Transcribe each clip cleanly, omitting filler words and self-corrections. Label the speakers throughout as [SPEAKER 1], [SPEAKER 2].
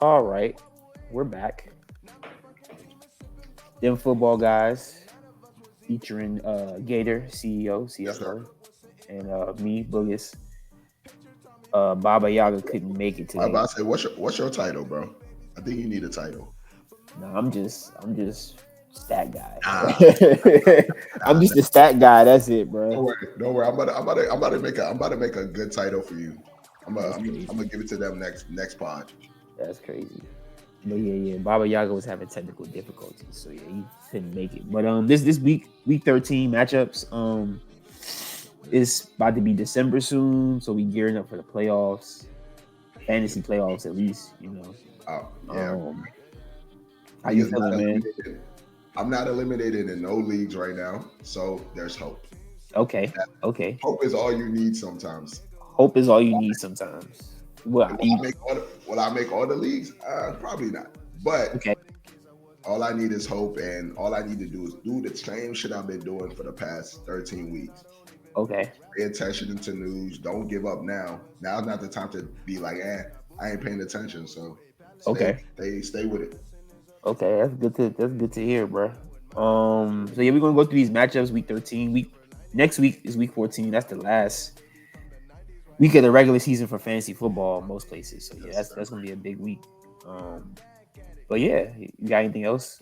[SPEAKER 1] All right, we're back. Them football guys featuring Gator, CEO,
[SPEAKER 2] Yes, sir.
[SPEAKER 1] CFO, and me, Boogis. Baba Yaga couldn't make it
[SPEAKER 2] I was
[SPEAKER 1] today.
[SPEAKER 2] about to say, what's your title, bro? I think you need a title.
[SPEAKER 1] No, I'm just stat guy.
[SPEAKER 2] Nah,
[SPEAKER 1] I'm
[SPEAKER 2] nah,
[SPEAKER 1] just
[SPEAKER 2] nah.
[SPEAKER 1] a stat guy. That's it, bro.
[SPEAKER 2] Don't worry, don't worry. I'm about to make a good title for you. I'm gonna,
[SPEAKER 1] That's
[SPEAKER 2] I'm gonna, I'm
[SPEAKER 1] crazy.
[SPEAKER 2] gonna give it to them next pod.
[SPEAKER 1] That's crazy. But yeah. Baba Yaga was having technical difficulties, so yeah, he couldn't make it. But this week 13 matchups it's about to be December soon, so we gearing up for the playoffs, fantasy playoffs at least.
[SPEAKER 2] Yeah,
[SPEAKER 1] How you
[SPEAKER 2] niggas
[SPEAKER 1] feeling,
[SPEAKER 2] not
[SPEAKER 1] man?
[SPEAKER 2] eliminated. I'm not eliminated in no leagues right now, so there's hope.
[SPEAKER 1] Okay, okay.
[SPEAKER 2] Hope is all you need sometimes.
[SPEAKER 1] Hope is all you need sometimes. Well,
[SPEAKER 2] Will
[SPEAKER 1] you
[SPEAKER 2] I make all the leagues? Probably not. But
[SPEAKER 1] okay?
[SPEAKER 2] all I need is hope, and all I need to do is do the same shit I've been doing for the past 13 weeks.
[SPEAKER 1] Okay,
[SPEAKER 2] Pay attention to news. Don't give up now. Now's not the time to be like, I ain't paying attention. So
[SPEAKER 1] okay,
[SPEAKER 2] stay with it.
[SPEAKER 1] okay. That's good to hear, bro. So yeah, we're gonna go through these matchups. Week 13. Week next week is week 14. That's the last week of the regular season for fantasy football most places. So yeah,
[SPEAKER 2] Yes,
[SPEAKER 1] that's gonna be a big week. Um, but yeah, you got anything else?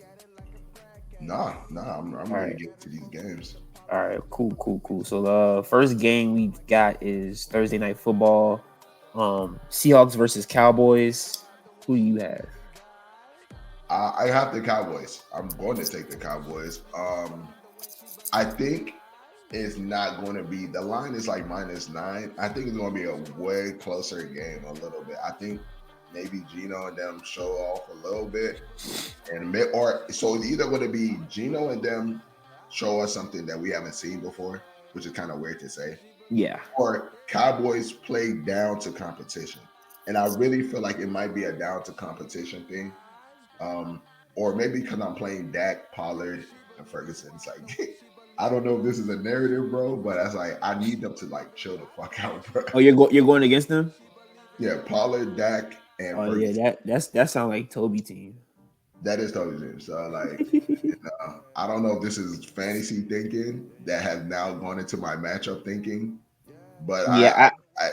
[SPEAKER 2] nah. I'm
[SPEAKER 1] All
[SPEAKER 2] ready to
[SPEAKER 1] right.
[SPEAKER 2] get into these games.
[SPEAKER 1] All right, cool. So the first game we got is Thursday night football. Seahawks versus Cowboys. Who do you have?
[SPEAKER 2] I have the Cowboys. I'm going to take the Cowboys. I think it's not going to be. The line is like -9. I think it's going to be a way closer game. A little bit. I think maybe Gino and them show off a little bit, or so it's either going to be Gino and them show us something that we haven't seen before, which is kind of weird to say,
[SPEAKER 1] Yeah,
[SPEAKER 2] or Cowboys play down to competition. And I really feel like it might be a down to competition thing. Um, or maybe because I'm playing Dak, Pollard, and Ferguson. It's like I don't know if this is a narrative, bro, but it's like I need them to like chill the fuck out, bro.
[SPEAKER 1] Oh, you're going against them?
[SPEAKER 2] Yeah, Pollard, Dak, and
[SPEAKER 1] Oh yeah,
[SPEAKER 2] Ferguson.
[SPEAKER 1] that sound like Toby team.
[SPEAKER 2] That is totally true. So like, I don't know if this is fantasy thinking that has now gone into my matchup thinking, but
[SPEAKER 1] Yeah,
[SPEAKER 2] I,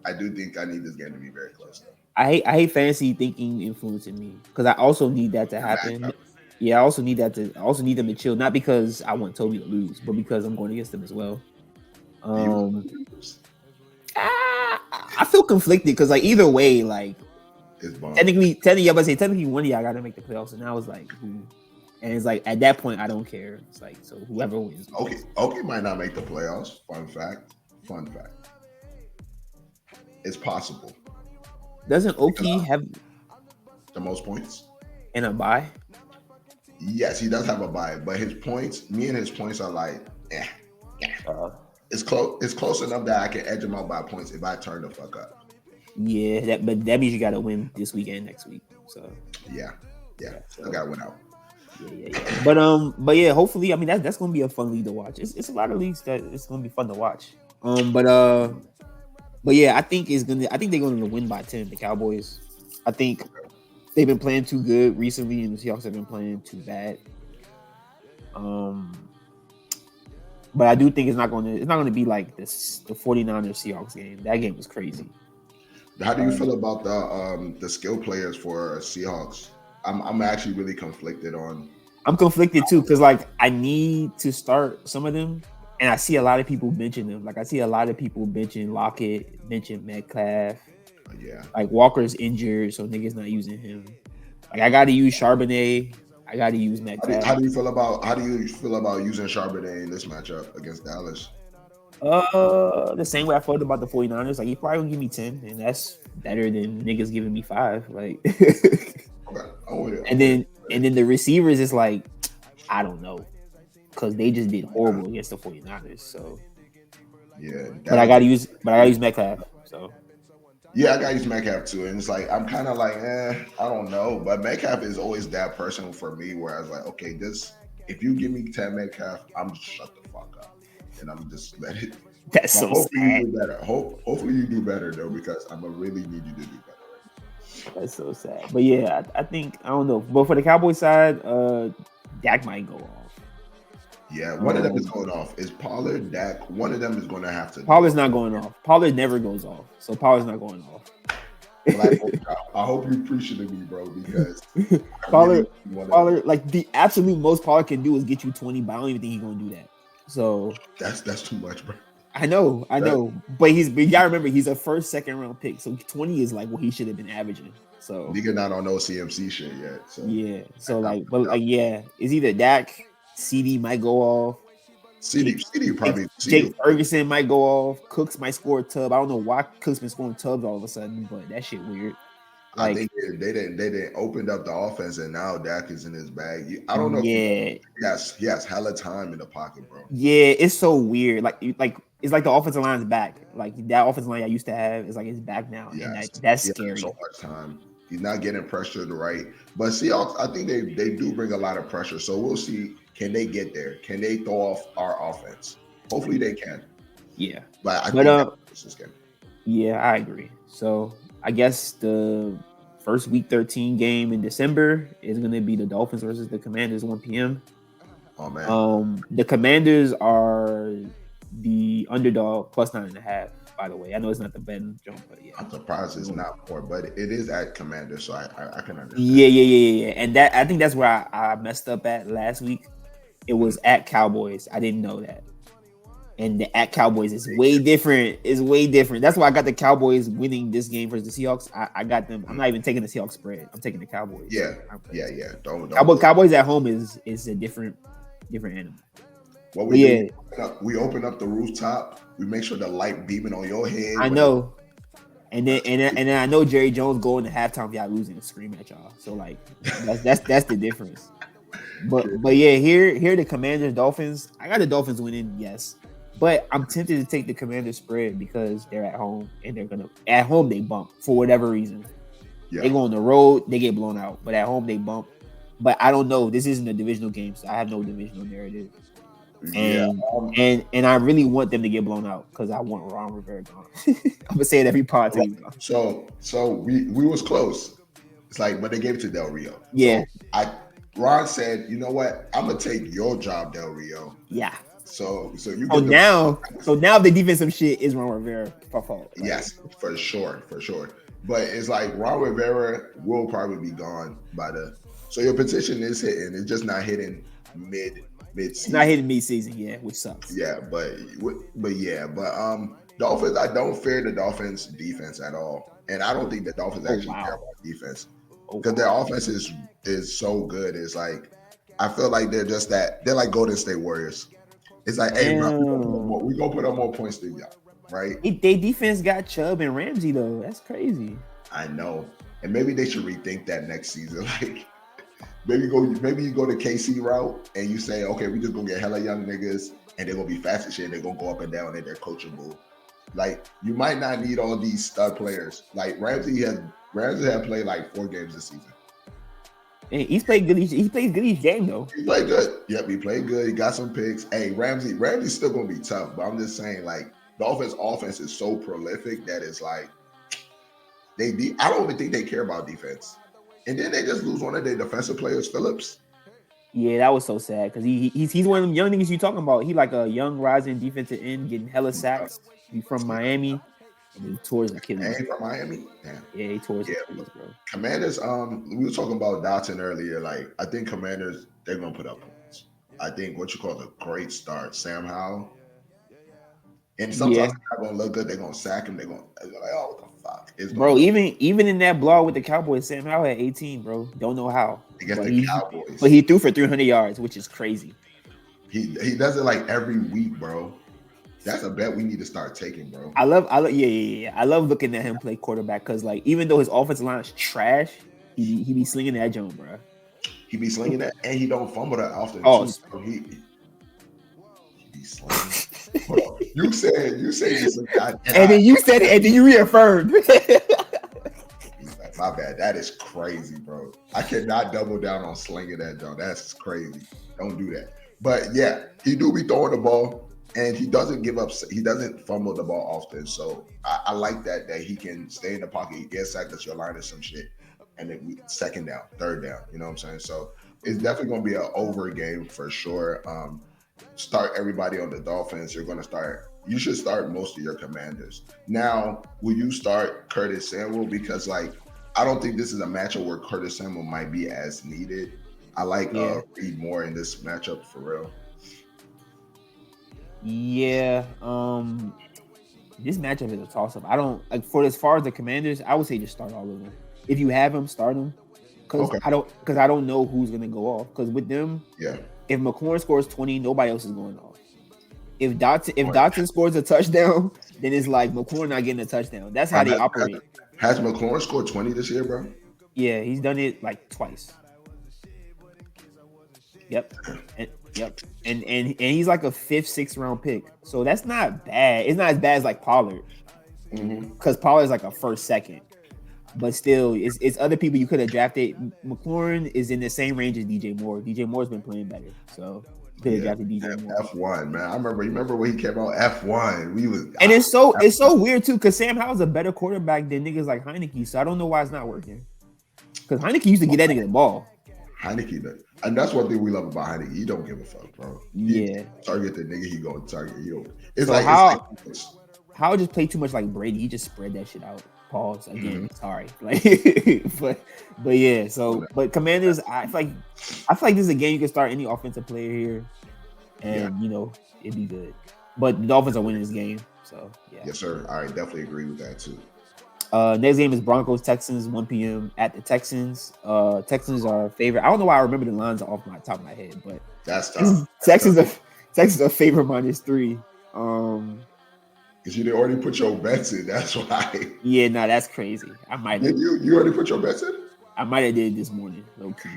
[SPEAKER 2] I do think I need this game to be very close though.
[SPEAKER 1] I hate fantasy thinking influencing me because I also need that to
[SPEAKER 2] The
[SPEAKER 1] happen.
[SPEAKER 2] matchup,
[SPEAKER 1] Yeah, I also need them to chill, not because I want Toby to lose, but because I'm going against them as well.
[SPEAKER 2] do you want
[SPEAKER 1] Um,
[SPEAKER 2] to lose?
[SPEAKER 1] I feel conflicted because like either way, like
[SPEAKER 2] It's bomb.
[SPEAKER 1] technically, I'm about to say technically one of y'all got to make the playoffs, and I was like, who? And it's like at that point, I don't care. It's like so whoever wins
[SPEAKER 2] Okay,
[SPEAKER 1] wins.
[SPEAKER 2] okay, might not make the playoffs. Fun fact. Fun fact. It's possible
[SPEAKER 1] Doesn't
[SPEAKER 2] because
[SPEAKER 1] Oki have
[SPEAKER 2] the most points.
[SPEAKER 1] in a bye?
[SPEAKER 2] Yes, he does have a bye, but his points, me and his points are like, yeah.
[SPEAKER 1] Uh,
[SPEAKER 2] It's close. It's close enough that I can edge him out by points if I turn the fuck up.
[SPEAKER 1] yeah, but that means you got to win this week and next week. So
[SPEAKER 2] Yeah, yeah.
[SPEAKER 1] yeah,
[SPEAKER 2] Still
[SPEAKER 1] so
[SPEAKER 2] got to win out.
[SPEAKER 1] yeah. But yeah, hopefully, I mean that's gonna be a fun league to watch. It's a lot of leagues that it's gonna be fun to watch. But yeah, I think they're gonna win by 10. The Cowboys. I think they've been playing too good recently, and the Seahawks have been playing too bad. Um, but I do think it's not gonna be like the 49ers Seahawks game. That game was crazy.
[SPEAKER 2] How do you
[SPEAKER 1] Um,
[SPEAKER 2] feel about the skill players for Seahawks? I'm actually really conflicted on.
[SPEAKER 1] I'm conflicted too because like I need to start some of them, and I see a lot of people benching them. Like I see a lot of people benching Lockett, benching Metcalf.
[SPEAKER 2] Yeah.
[SPEAKER 1] Like Walker's injured, so niggas not using him. Like I got to use Charbonnet. I got to use Metcalf.
[SPEAKER 2] How do you feel about using Charbonnet in this matchup against Dallas?
[SPEAKER 1] The same way I felt about the 49ers. Like he probably gonna give me 10, and that's better than niggas giving me 5. Like
[SPEAKER 2] Okay, I'm with it.
[SPEAKER 1] and
[SPEAKER 2] I'm with it.
[SPEAKER 1] then the receivers is like, I don't know. Cause they just did horrible against the 49ers. So
[SPEAKER 2] Yeah,
[SPEAKER 1] but I
[SPEAKER 2] Dallas.
[SPEAKER 1] gotta use Metcalf. So
[SPEAKER 2] Yeah, I got to use Metcalf too, and it's like I'm kind of like, I don't know, but Metcalf is always that person for me where I was like, okay, this if you give me 10 Metcalf, I'm just shut the fuck up, and I'm just let it.
[SPEAKER 1] that's
[SPEAKER 2] But
[SPEAKER 1] so
[SPEAKER 2] hopefully you
[SPEAKER 1] sad.
[SPEAKER 2] do better. Hopefully you do better though, because I'm gonna really need you to do better.
[SPEAKER 1] That's so sad. But yeah, I think I don't know. But for the Cowboys side, Dak might go off.
[SPEAKER 2] Yeah, one of them is going off. Is Pollard, Dak? One of them is going to have to go
[SPEAKER 1] Pollard's
[SPEAKER 2] off.
[SPEAKER 1] not going off. Pollard never goes off. So Pollard's not going off.
[SPEAKER 2] Well, I hope you appreciate me, bro, because
[SPEAKER 1] Pollard, like the absolute most Pollard can do is get you 20, but I don't even think he's gonna do that. So
[SPEAKER 2] that's too much, bro.
[SPEAKER 1] I know, but you gotta remember he's a first, second round pick, so 20 is like what he should have been averaging. So
[SPEAKER 2] nigga not on no CMC shit yet. So
[SPEAKER 1] yeah, so like, but like yeah, it's either Dak, CD might go off.
[SPEAKER 2] CD probably
[SPEAKER 1] Jake Ferguson might go off. Cooks might score a tub. I don't know why Cooks been scoring tubs all of a sudden, but that shit weird.
[SPEAKER 2] Like, I think they didn't opened up the offense, and now Dak is in his bag. I don't know.
[SPEAKER 1] Yeah,
[SPEAKER 2] he has hella time in the pocket, bro.
[SPEAKER 1] Yeah, it's so weird. Like it's like the offensive line's back. Like that offensive line I used to have is like it's back now, and that's scary.
[SPEAKER 2] So much time. He's not getting pressured right. But Seahawks, I think they do bring a lot of pressure. So we'll see. Can they get there? Can they throw off our offense? Hopefully they can.
[SPEAKER 1] Yeah,
[SPEAKER 2] but I think this is good.
[SPEAKER 1] Yeah, I agree. So I guess the first week 13 game in December is going to be the Dolphins versus the Commanders, 1 p.m.
[SPEAKER 2] Oh man.
[SPEAKER 1] The Commanders are the underdog plus 9.5. By the way, I know it's not the betting jump, but yeah,
[SPEAKER 2] I'm surprised it's not more, but it is at Commanders, so I can understand.
[SPEAKER 1] Yeah. And that I think that's where I messed up at last week. It was at Cowboys. I didn't know that. And the at Cowboys is way different. It's way different. That's why I got the Cowboys winning this game versus the Seahawks. I got them. I'm not even taking the Seahawks spread. I'm taking the Cowboys.
[SPEAKER 2] Yeah. Don't
[SPEAKER 1] Cowboys at home is a different animal.
[SPEAKER 2] What we do, we open up the rooftop. We make sure the light beaming on your head.
[SPEAKER 1] I know. And then I know Jerry Jones going to halftime if y'all losing and scream at y'all. So like that's the difference. But yeah, here the Commanders Dolphins. I got the Dolphins winning, yes. But I'm tempted to take the Commanders spread because they're at home and at home they bump for whatever reason. Yeah. They go on the road, they get blown out. But at home they bump. But I don't know. This isn't a divisional game, so I have no divisional narrative. And I really want them to get blown out because I want Ron Rivera gone. I'm gonna say it every pod.
[SPEAKER 2] So we was close. It's like, but they gave it to Del Rio.
[SPEAKER 1] Yeah.
[SPEAKER 2] So Ron said, you know what? I'm gonna take your job, Del Rio.
[SPEAKER 1] Yeah.
[SPEAKER 2] So you.
[SPEAKER 1] Now the defensive shit is Ron Rivera fault.
[SPEAKER 2] Right? Yes, for sure. But it's like Ron Rivera will probably be gone by the. So your petition is hitting. It's just not hitting mid-season.
[SPEAKER 1] It's not hitting mid-season, yeah, which sucks.
[SPEAKER 2] Yeah, but Dolphins. I don't fear the Dolphins defense at all, and I don't think the Dolphins actually care about defense because their offense is so good. It's like I feel like they're just that. They're like Golden State Warriors. It's like, hey, bro, we gonna put up more points than y'all, right?
[SPEAKER 1] They defense got Chubb and Ramsey though. That's crazy.
[SPEAKER 2] I know, and maybe they should rethink that next season, like. Maybe you go the KC route and you say, okay, we just gonna get hella young niggas and they're gonna be fast as shit. They're gonna go up and down and they're coachable. Like you might not need all these stud players. Like Ramsey had played like 4 games this season.
[SPEAKER 1] And he's played good. He plays good each game though.
[SPEAKER 2] He played good. Yep, he played good. He got some picks. Hey, Ramsey's still gonna be tough. But I'm just saying, like Dolphins' offense is so prolific that it's like I don't even think they care about defense. And then they just lose one of their defensive players, Phillips.
[SPEAKER 1] Yeah, that was so sad because he's one of them young niggas you talking about. He like a young rising defensive end getting hella sacks. He's from Miami and he tore his Achilles.
[SPEAKER 2] And from Miami? Damn.
[SPEAKER 1] Yeah, he tore his Achilles, bro.
[SPEAKER 2] Commanders, we were talking about Dotson earlier. Like, I think Commanders, they're gonna put up points. I think what you call a great start, Sam Howell. And sometimes they're not gonna look good, they're gonna sack him, they're like, oh, what the fuck?
[SPEAKER 1] Bro, even in that blog with the Cowboys, Sam Howell had 18, bro. Don't know how.
[SPEAKER 2] Against the Cowboys.
[SPEAKER 1] But he threw for 300 yards, which is crazy.
[SPEAKER 2] He does it like every week, bro. That's a bet we need to start taking, bro.
[SPEAKER 1] I love looking at him play quarterback because like even though his offensive line is trash, he be slinging that jump, bro.
[SPEAKER 2] He be slinging that, and he don't fumble that often.
[SPEAKER 1] Oh,
[SPEAKER 2] too, bro. He be slinging. You said this, and
[SPEAKER 1] then you said it, and then you reaffirmed.
[SPEAKER 2] My bad. That is crazy, bro. I cannot double down on slinging that jump. That's crazy. Don't do that. But yeah, he do be throwing the ball. and he doesn't give up. He doesn't fumble the ball often. So I like that he can stay in the pocket. He gets sacked at your line or some shit, and then second down, third down. You know what I'm saying? So it's definitely going to be an over game for sure. Start everybody on the Dolphins. You're going to start. You should start most of your Commanders. Now, will you start Curtis Samuel? Because like I don't think this is a matchup where Curtis Samuel might be as needed. I like Reed more in this matchup for real.
[SPEAKER 1] Yeah. This matchup is a toss up. I don't like for as far as the Commanders. I would say just start all of them. If you have them, start them. Because I don't know who's gonna go off. Because with them, if McLaurin scores 20, nobody else is going off. If Dotson scores a touchdown, then it's like McLaurin not getting a touchdown. That's how they operate.
[SPEAKER 2] Has McLaurin scored 20 this year, bro?
[SPEAKER 1] Yeah, he's done it like twice. Yep. And he's like a 5th, 6th round pick. So that's not bad. It's not as bad as like Pollard. Because Pollard's like a 1st, 2nd. But still, it's other people you could have drafted. McLaurin is in the same range as DJ Moore. DJ Moore's been playing better. So you could have drafted DJ Moore.
[SPEAKER 2] F1, man. I remember when he came out F1.
[SPEAKER 1] And it's so weird too, because Sam Howell's a better quarterback than niggas like Heineke. So I don't know why it's not working. Because Heineke used to get that nigga the ball.
[SPEAKER 2] Heineke, and that's one thing we love about Heineke. He don't give a fuck, bro. Target the nigga, he gonna target you. It's so like
[SPEAKER 1] how just play too much like Brady. He just spread that shit out. Pause again. Sorry, like, but yeah. So, but Commanders, I feel like this is a game you can start any offensive player here, and you know it'd be good. But the Dolphins are winning this game, so yeah.
[SPEAKER 2] Yes, sir. I definitely agree with that too.
[SPEAKER 1] Next game is Broncos Texans 1 p.m. at the Texans. Texans are favorite. I don't know why I remember the lines off my top of my head, but
[SPEAKER 2] that's tough.
[SPEAKER 1] Texans are favorite -3.
[SPEAKER 2] Because you already put your bets in. That's why.
[SPEAKER 1] Yeah, no, that's crazy. I might have.
[SPEAKER 2] You already put your bets in?
[SPEAKER 1] I might have did this morning, low key.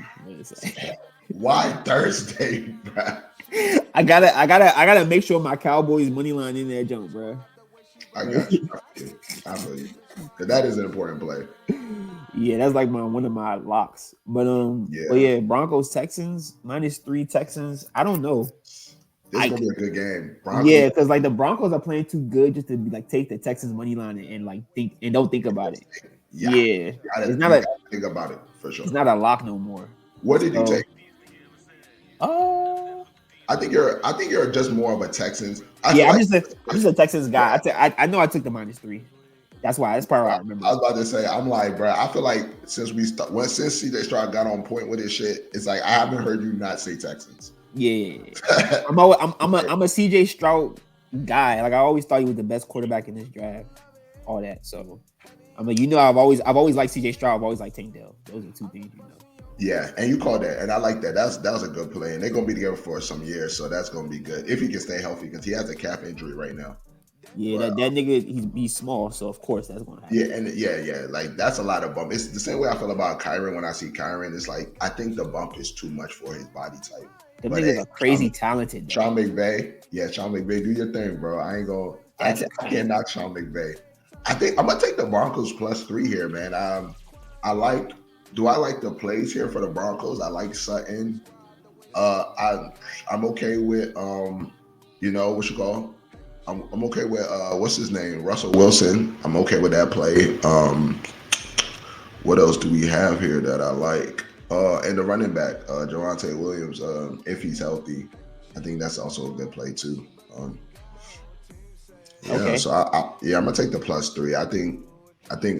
[SPEAKER 2] Why Thursday, bro?
[SPEAKER 1] I gotta make sure my Cowboys money line in there jump, bro.
[SPEAKER 2] I got you. I feel you. Because that is an important play.
[SPEAKER 1] Yeah, that's like one of my locks. But Broncos Texans -3 Texans. I don't know.
[SPEAKER 2] This is gonna be a good game.
[SPEAKER 1] Broncos. Yeah, because like the Broncos are playing too good just to like take the Texans money line and like think and don't think about it. Yeah. It's not
[SPEAKER 2] think about it for sure.
[SPEAKER 1] It's not a lock no more.
[SPEAKER 2] What did you take? I think you're just more of a Texans.
[SPEAKER 1] I'm just a Texans guy. I know I took the -3. That's why. That's probably why I remember.
[SPEAKER 2] I was about to say, I'm like, bro. I feel like since CJ Stroud got on point with his shit, it's like I haven't heard you not say Texans.
[SPEAKER 1] Yeah. I'm a CJ Stroud guy. Like I always thought he was the best quarterback in this draft. All that. So I'm like, I've always liked CJ Stroud. I've always liked Tank Dell. Those are two things,
[SPEAKER 2] Yeah, and you called that, and I like that. That was a good play, and they're gonna be together for some years, so that's gonna be good if he can stay healthy because he has a calf injury right now.
[SPEAKER 1] Yeah, but, that nigga, he's small, so of course that's gonna happen.
[SPEAKER 2] Yeah, and yeah, like that's a lot of bump. It's the same way I feel about Kyron when I see Kyron. It's like I think the bump is too much for his body type.
[SPEAKER 1] The niggas are crazy talented.
[SPEAKER 2] Sean McVay, do your thing, bro. I can't knock Sean McVay. I think I'm gonna take the Broncos +3 here, man. Do I like the plays here for the Broncos? I like Sutton. I'm okay with what you call. I'm okay with what's his name, Russell Wilson. I'm okay with that play. What else do we have here that I like? And the running back, Javonte Williams, if he's healthy, I think that's also a good play too.
[SPEAKER 1] Okay.
[SPEAKER 2] So I'm gonna take the +3. I think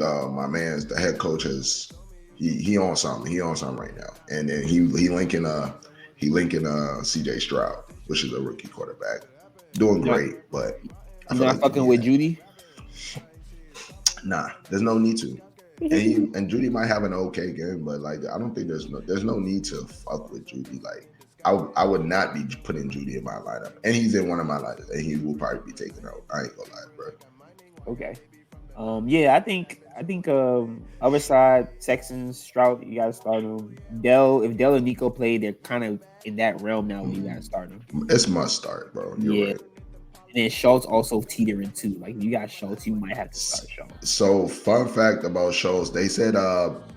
[SPEAKER 2] my man's the head coach has. He on something. He on something right now, and then he linking CJ Stroud, which is a rookie quarterback, doing great. But
[SPEAKER 1] I'm not fucking with Judy.
[SPEAKER 2] Nah, there's no need to. And Judy might have an okay game, but like I don't think there's no need to fuck with Judy. Like I would not be putting Judy in my lineup, and he's in one of my lineups, and he will probably be taken out. I ain't gonna lie, bro.
[SPEAKER 1] Okay. I think other side Texans Stroud, you gotta start them. If Dell and Nico play, they're kind of in that realm now where you gotta start them.
[SPEAKER 2] It's must start, bro. You're right.
[SPEAKER 1] And then Schultz also teetering too. Like you got Schultz, you might have to start Schultz.
[SPEAKER 2] So fun fact about Schultz, they said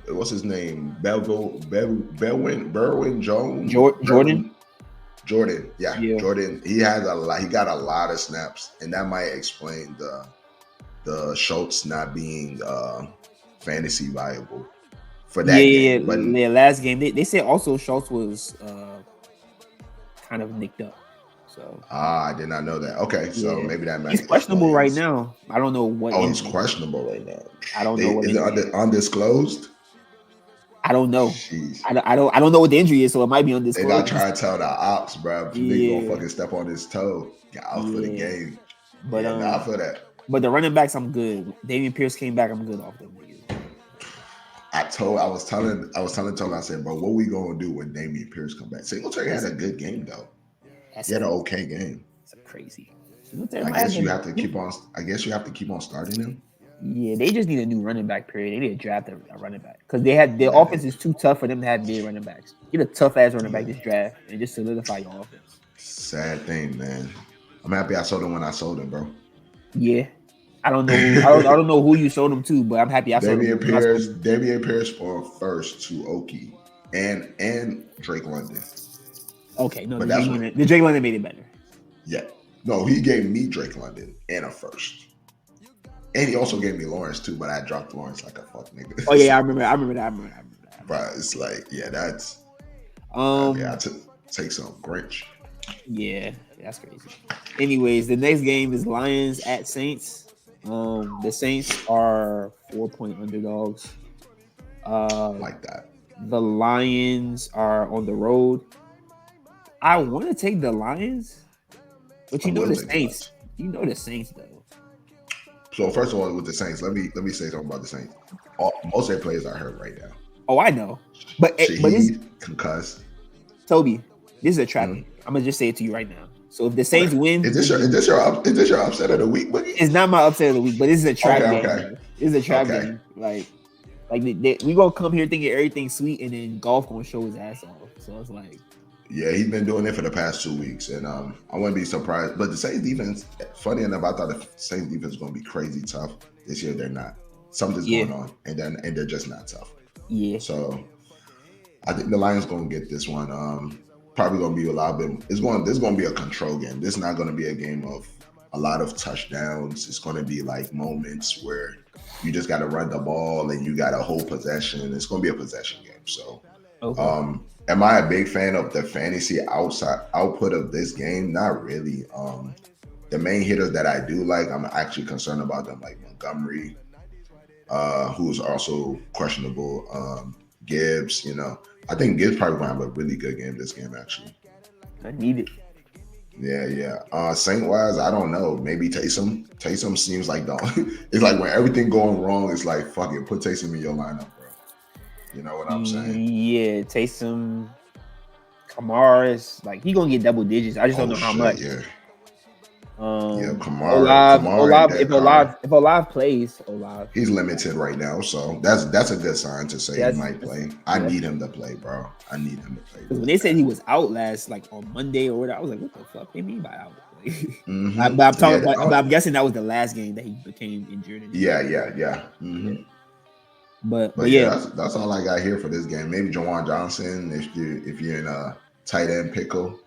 [SPEAKER 2] what's his name? Berwin Jones.
[SPEAKER 1] Jordan
[SPEAKER 2] Jordan, yeah,
[SPEAKER 1] Yeah.
[SPEAKER 2] Jordan. He has a lot. He got a lot of snaps, and that might explain the Schultz not being fantasy viable for
[SPEAKER 1] Yeah,
[SPEAKER 2] that
[SPEAKER 1] yeah,
[SPEAKER 2] game. But
[SPEAKER 1] yeah. Last game, they said also Schultz was kind of nicked up. So
[SPEAKER 2] I did not know that. Okay, so
[SPEAKER 1] yeah,
[SPEAKER 2] maybe that
[SPEAKER 1] he's
[SPEAKER 2] might
[SPEAKER 1] questionable right
[SPEAKER 2] explains.
[SPEAKER 1] now. I don't know what
[SPEAKER 2] Oh, he's
[SPEAKER 1] injury.
[SPEAKER 2] questionable right now.
[SPEAKER 1] I don't
[SPEAKER 2] They
[SPEAKER 1] know what
[SPEAKER 2] is it
[SPEAKER 1] injury.
[SPEAKER 2] undisclosed?
[SPEAKER 1] I don't know.
[SPEAKER 2] Jeez.
[SPEAKER 1] I don't know what the injury is, so it might be
[SPEAKER 2] They not
[SPEAKER 1] undisclosed.
[SPEAKER 2] trying to tell the ops, bro. If nigga gonna
[SPEAKER 1] Yeah,
[SPEAKER 2] fucking step on his toe, get out for the
[SPEAKER 1] yeah.
[SPEAKER 2] game.
[SPEAKER 1] But
[SPEAKER 2] Yeah, nah, I feel that.
[SPEAKER 1] but the running backs, I'm good. Damian Pierce came back, I'm good off them niggas.
[SPEAKER 2] I was telling Tony, I said, bro, what we gonna do when Damian Pierce come back? Singletary had a good game though.
[SPEAKER 1] That's
[SPEAKER 2] He had an
[SPEAKER 1] crazy.
[SPEAKER 2] okay game.
[SPEAKER 1] That's crazy. Singletary
[SPEAKER 2] I
[SPEAKER 1] might have
[SPEAKER 2] guess you
[SPEAKER 1] been.
[SPEAKER 2] have to keep on. I guess you have to keep on starting him.
[SPEAKER 1] Yeah, they just need a new running back. Period. They need to draft a running back because they had their
[SPEAKER 2] Yeah,
[SPEAKER 1] offense is too tough for them to have mid running backs. Get a tough ass running back
[SPEAKER 2] yeah.
[SPEAKER 1] this draft and just solidify your offense.
[SPEAKER 2] Sad thing, man. I'm happy I sold him when I sold him, bro.
[SPEAKER 1] Yeah, I don't know who I don't know who you sold them to, but I'm happy I sold them. When I sold them.
[SPEAKER 2] Damian Pierce for first to Oki and Drake London.
[SPEAKER 1] Okay, no,
[SPEAKER 2] But that's what.
[SPEAKER 1] The Drake London made it better.
[SPEAKER 2] Yeah, no, he gave me Drake London and a first, and he also gave me Lawrence too. But I dropped Lawrence like a fuck nigga.
[SPEAKER 1] Oh yeah, I remember that.
[SPEAKER 2] But it's like, yeah, that's yeah. Take some Grinch.
[SPEAKER 1] Yeah, that's crazy. Anyways, the next game is Lions at Saints. The Saints are 4-point underdogs.
[SPEAKER 2] Like that.
[SPEAKER 1] The Lions are on the road. I want to take the Lions, but
[SPEAKER 2] I
[SPEAKER 1] you know
[SPEAKER 2] will
[SPEAKER 1] the
[SPEAKER 2] take the
[SPEAKER 1] Saints.
[SPEAKER 2] Lions.
[SPEAKER 1] You know the Saints though.
[SPEAKER 2] So first of all, with the Saints, let me say something about the Saints. Most of their players are hurt right now.
[SPEAKER 1] Oh, I know, but this
[SPEAKER 2] Shaheed concussed.
[SPEAKER 1] Toby, this is a trap.
[SPEAKER 2] Mm-hmm.
[SPEAKER 1] I'm gonna just say it to you right now. So if the Saints win,
[SPEAKER 2] is this your upset of the week, Boogie?
[SPEAKER 1] it's not my upset of the week, but this is a trap game.
[SPEAKER 2] Okay.
[SPEAKER 1] Bro. This is a trap game. Like we gonna come here thinking everything's sweet, and then golf gonna show his ass off. So it's like,
[SPEAKER 2] yeah, he's been doing it for the past 2 weeks, and I wouldn't be surprised. But the Saints defense, funny enough, I thought the Saints defense was gonna be crazy tough this year. They're not. Something's going on, and they're just not tough.
[SPEAKER 1] Yeah.
[SPEAKER 2] So I think the Lions gonna get this one. Probably gonna be a lot of them. This is gonna be a control game. This is not gonna be a game of a lot of touchdowns. It's gonna be like moments where you just gotta run the ball and you gotta hold possession. It's gonna be a possession game. So
[SPEAKER 1] okay.
[SPEAKER 2] am I a big fan of the fantasy output of this game? Not really. The main hitters that I do like, I'm actually concerned about them, like Montgomery, who's also questionable. Gibbs, I think Gibbs probably gonna have a really good game this game, actually.
[SPEAKER 1] I need it.
[SPEAKER 2] Yeah. Saint wise, I don't know. Maybe Taysom. Taysom seems like it's like when everything going wrong, it's like fuck it, put Taysom in your lineup, bro. You know what I'm saying?
[SPEAKER 1] Yeah, Taysom, Kamara is like he gonna get double digits. I just don't know how much.
[SPEAKER 2] Yeah.
[SPEAKER 1] Kamara. If Olave plays,
[SPEAKER 2] he's limited right now, so that's a good sign to say he might play. I need him to play, bro. I need him to play.
[SPEAKER 1] Because when they said he was out last, like on Monday or whatever, I was like, what the fuck they mean by out? But I'm guessing that was the last game that he became injured.
[SPEAKER 2] Yeah. Mm-hmm.
[SPEAKER 1] But
[SPEAKER 2] yeah, that's all I got here for this game. Maybe Jawan Johnson if you're in a tight end pickle.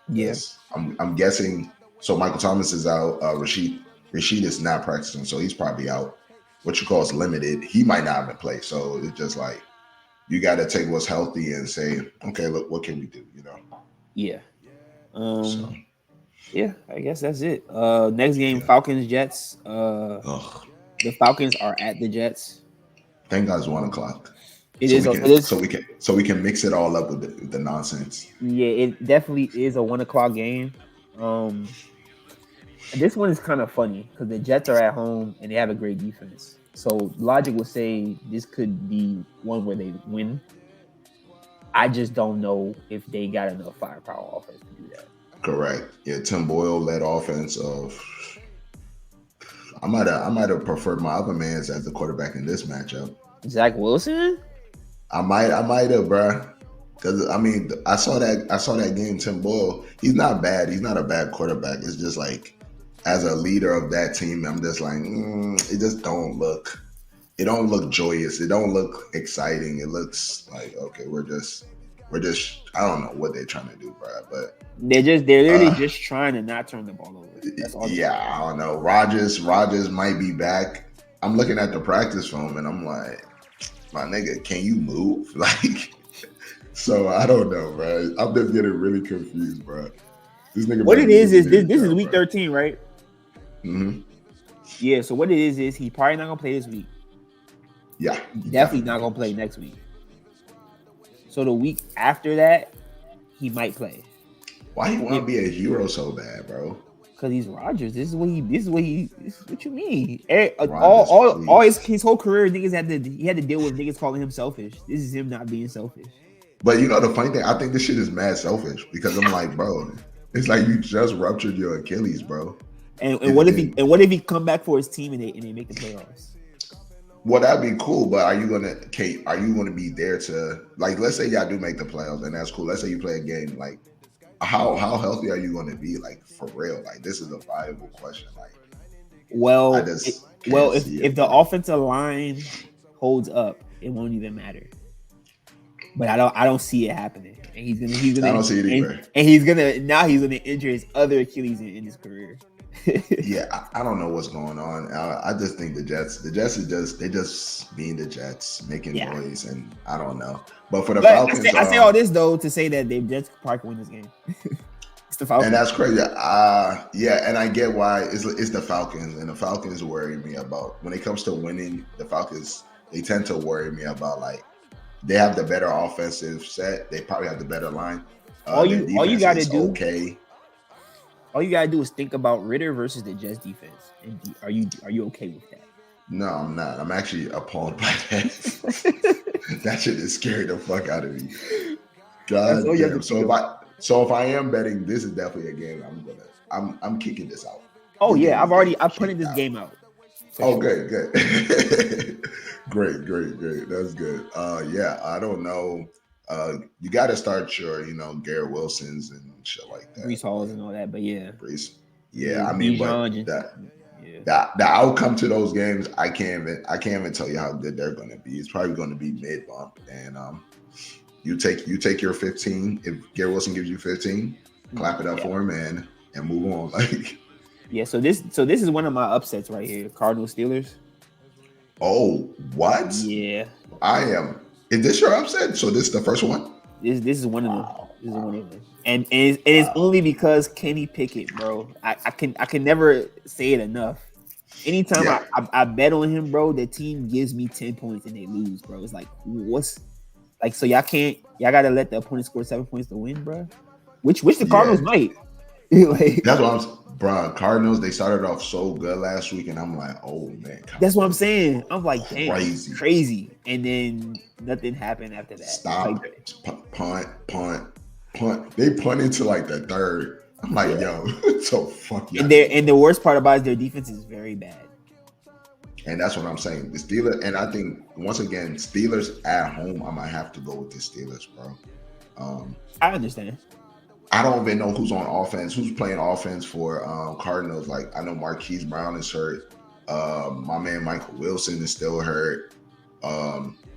[SPEAKER 1] Yes,
[SPEAKER 2] I'm guessing. So Michael Thomas is out. Rashid is not practicing, so he's probably out. What you call is limited. He might not even play. So it's just like you got to take what's healthy and say, okay, look, what can we do?
[SPEAKER 1] Yeah. Yeah, I guess that's it. Next game, Falcons Jets. The Falcons are at the Jets.
[SPEAKER 2] Thank God it's 1:00.
[SPEAKER 1] It is
[SPEAKER 2] so we can mix it all up with the nonsense.
[SPEAKER 1] Yeah, it definitely is a 1:00 game. This one is kind of funny because the Jets are at home and they have a great defense. So logic would say this could be one where they win. I just don't know if they got enough firepower offense to do that.
[SPEAKER 2] Correct. Yeah, Tim Boyle led offense of. I might have preferred my other man's as the quarterback in this matchup.
[SPEAKER 1] Zach Wilson.
[SPEAKER 2] I might have, bro. Because I saw that game. Tim Boyle, he's not bad. He's not a bad quarterback. It's just like, as a leader of that team, I'm just like, it just don't look. It don't look joyous. It don't look exciting. It looks like, okay, we're just I don't know what they're trying to do, bro. But
[SPEAKER 1] they're literally just trying to not turn the ball over. That's all.
[SPEAKER 2] Yeah, I don't know. Rogers might be back. I'm looking at the practice film and I'm like, my nigga, can you move? Like, so I don't know, bro. I'm just getting really confused, bro. This nigga.
[SPEAKER 1] What it is this is week 13, right?
[SPEAKER 2] Mm-hmm.
[SPEAKER 1] Yeah. So what it is he probably not gonna play this week.
[SPEAKER 2] Yeah,
[SPEAKER 1] definitely not gonna play next week. So the week after that, he might play.
[SPEAKER 2] Why you want to be a hero so bad, bro?
[SPEAKER 1] Because he's Rogers. This is what you mean? All his whole career, niggas had to deal with niggas calling him selfish. This is him not being selfish.
[SPEAKER 2] But you know the funny thing, I think this shit is mad selfish because I'm like, bro, it's like you just ruptured your Achilles, bro.
[SPEAKER 1] And what if he come back for his team and they make the playoffs?
[SPEAKER 2] Well, that'd be cool, but are you gonna be there to, like, let's say y'all do make the playoffs and that's cool. Let's say you play a game, like how healthy are you gonna be, like, for real? Like, this is a viable question. Like,
[SPEAKER 1] if the offensive line holds up, it won't even matter. But I don't see it happening. And he's gonna
[SPEAKER 2] I don't see it either.
[SPEAKER 1] And he's gonna injure his other Achilles in his career.
[SPEAKER 2] Yeah, I don't know what's going on. I just think the Jets are just being the Jets, making noise, and I don't know. But for the Falcons,
[SPEAKER 1] I say all this though to say that the Jets probably can win this game. It's the Falcons,
[SPEAKER 2] and that's crazy. Yeah, and I get why it's the Falcons, and the Falcons worry me about when it comes to winning. The Falcons, they tend to worry me about, like, they have the better offensive set. They probably have the better line.
[SPEAKER 1] All you gotta do.
[SPEAKER 2] Okay.
[SPEAKER 1] All you gotta do is think about Ritter versus the Jets defense. And are you okay with that?
[SPEAKER 2] No, I'm not. I'm actually appalled by that. That shit is scaring the fuck out of me. God damn. So if I am betting, this is definitely a game I'm kicking this out.
[SPEAKER 1] Oh yeah, I've punted this game out.
[SPEAKER 2] Oh, good. Great. That's good. Yeah, I don't know. You got to start your, Garrett Wilsons and shit like that.
[SPEAKER 1] Brees Halls and all that, but yeah.
[SPEAKER 2] Brees. Yeah, I mean, but
[SPEAKER 1] the
[SPEAKER 2] outcome to those games, I can't even tell you how good they're going to be. It's probably going to be mid bump, and you take your 15. If Garrett Wilson gives you 15, clap it up for him and move on. Like,
[SPEAKER 1] yeah. So this is one of my upsets right here. Cardinals Steelers.
[SPEAKER 2] Oh, what?
[SPEAKER 1] Yeah.
[SPEAKER 2] I am. Is this your upset? So this is the first one?
[SPEAKER 1] This is one of them. This is one of them. And it's only because Kenny Pickett, bro. I can never say it enough. Anytime I bet on him, bro, the team gives me 10 points and they lose, bro. It's like, so y'all gotta let the opponent score 7 points to win, bro. Which the Cardinals might.
[SPEAKER 2] That's what I'm, bro. Cardinals, they started off so good last week, and I'm like, oh man.
[SPEAKER 1] That's what I'm saying. I'm like, crazy. And then nothing happened after that.
[SPEAKER 2] Stop. Punt. They punted to like the third. I'm like, yo, so fuck you.
[SPEAKER 1] And the worst part about it is their defense is very bad.
[SPEAKER 2] And that's what I'm saying. The Steelers, and I think once again, Steelers at home, I might have to go with the Steelers, bro.
[SPEAKER 1] I understand.
[SPEAKER 2] I don't even know who's on offense, who's playing offense for Cardinals. Like, I know Marquise Brown is hurt. My man Michael Wilson is still hurt.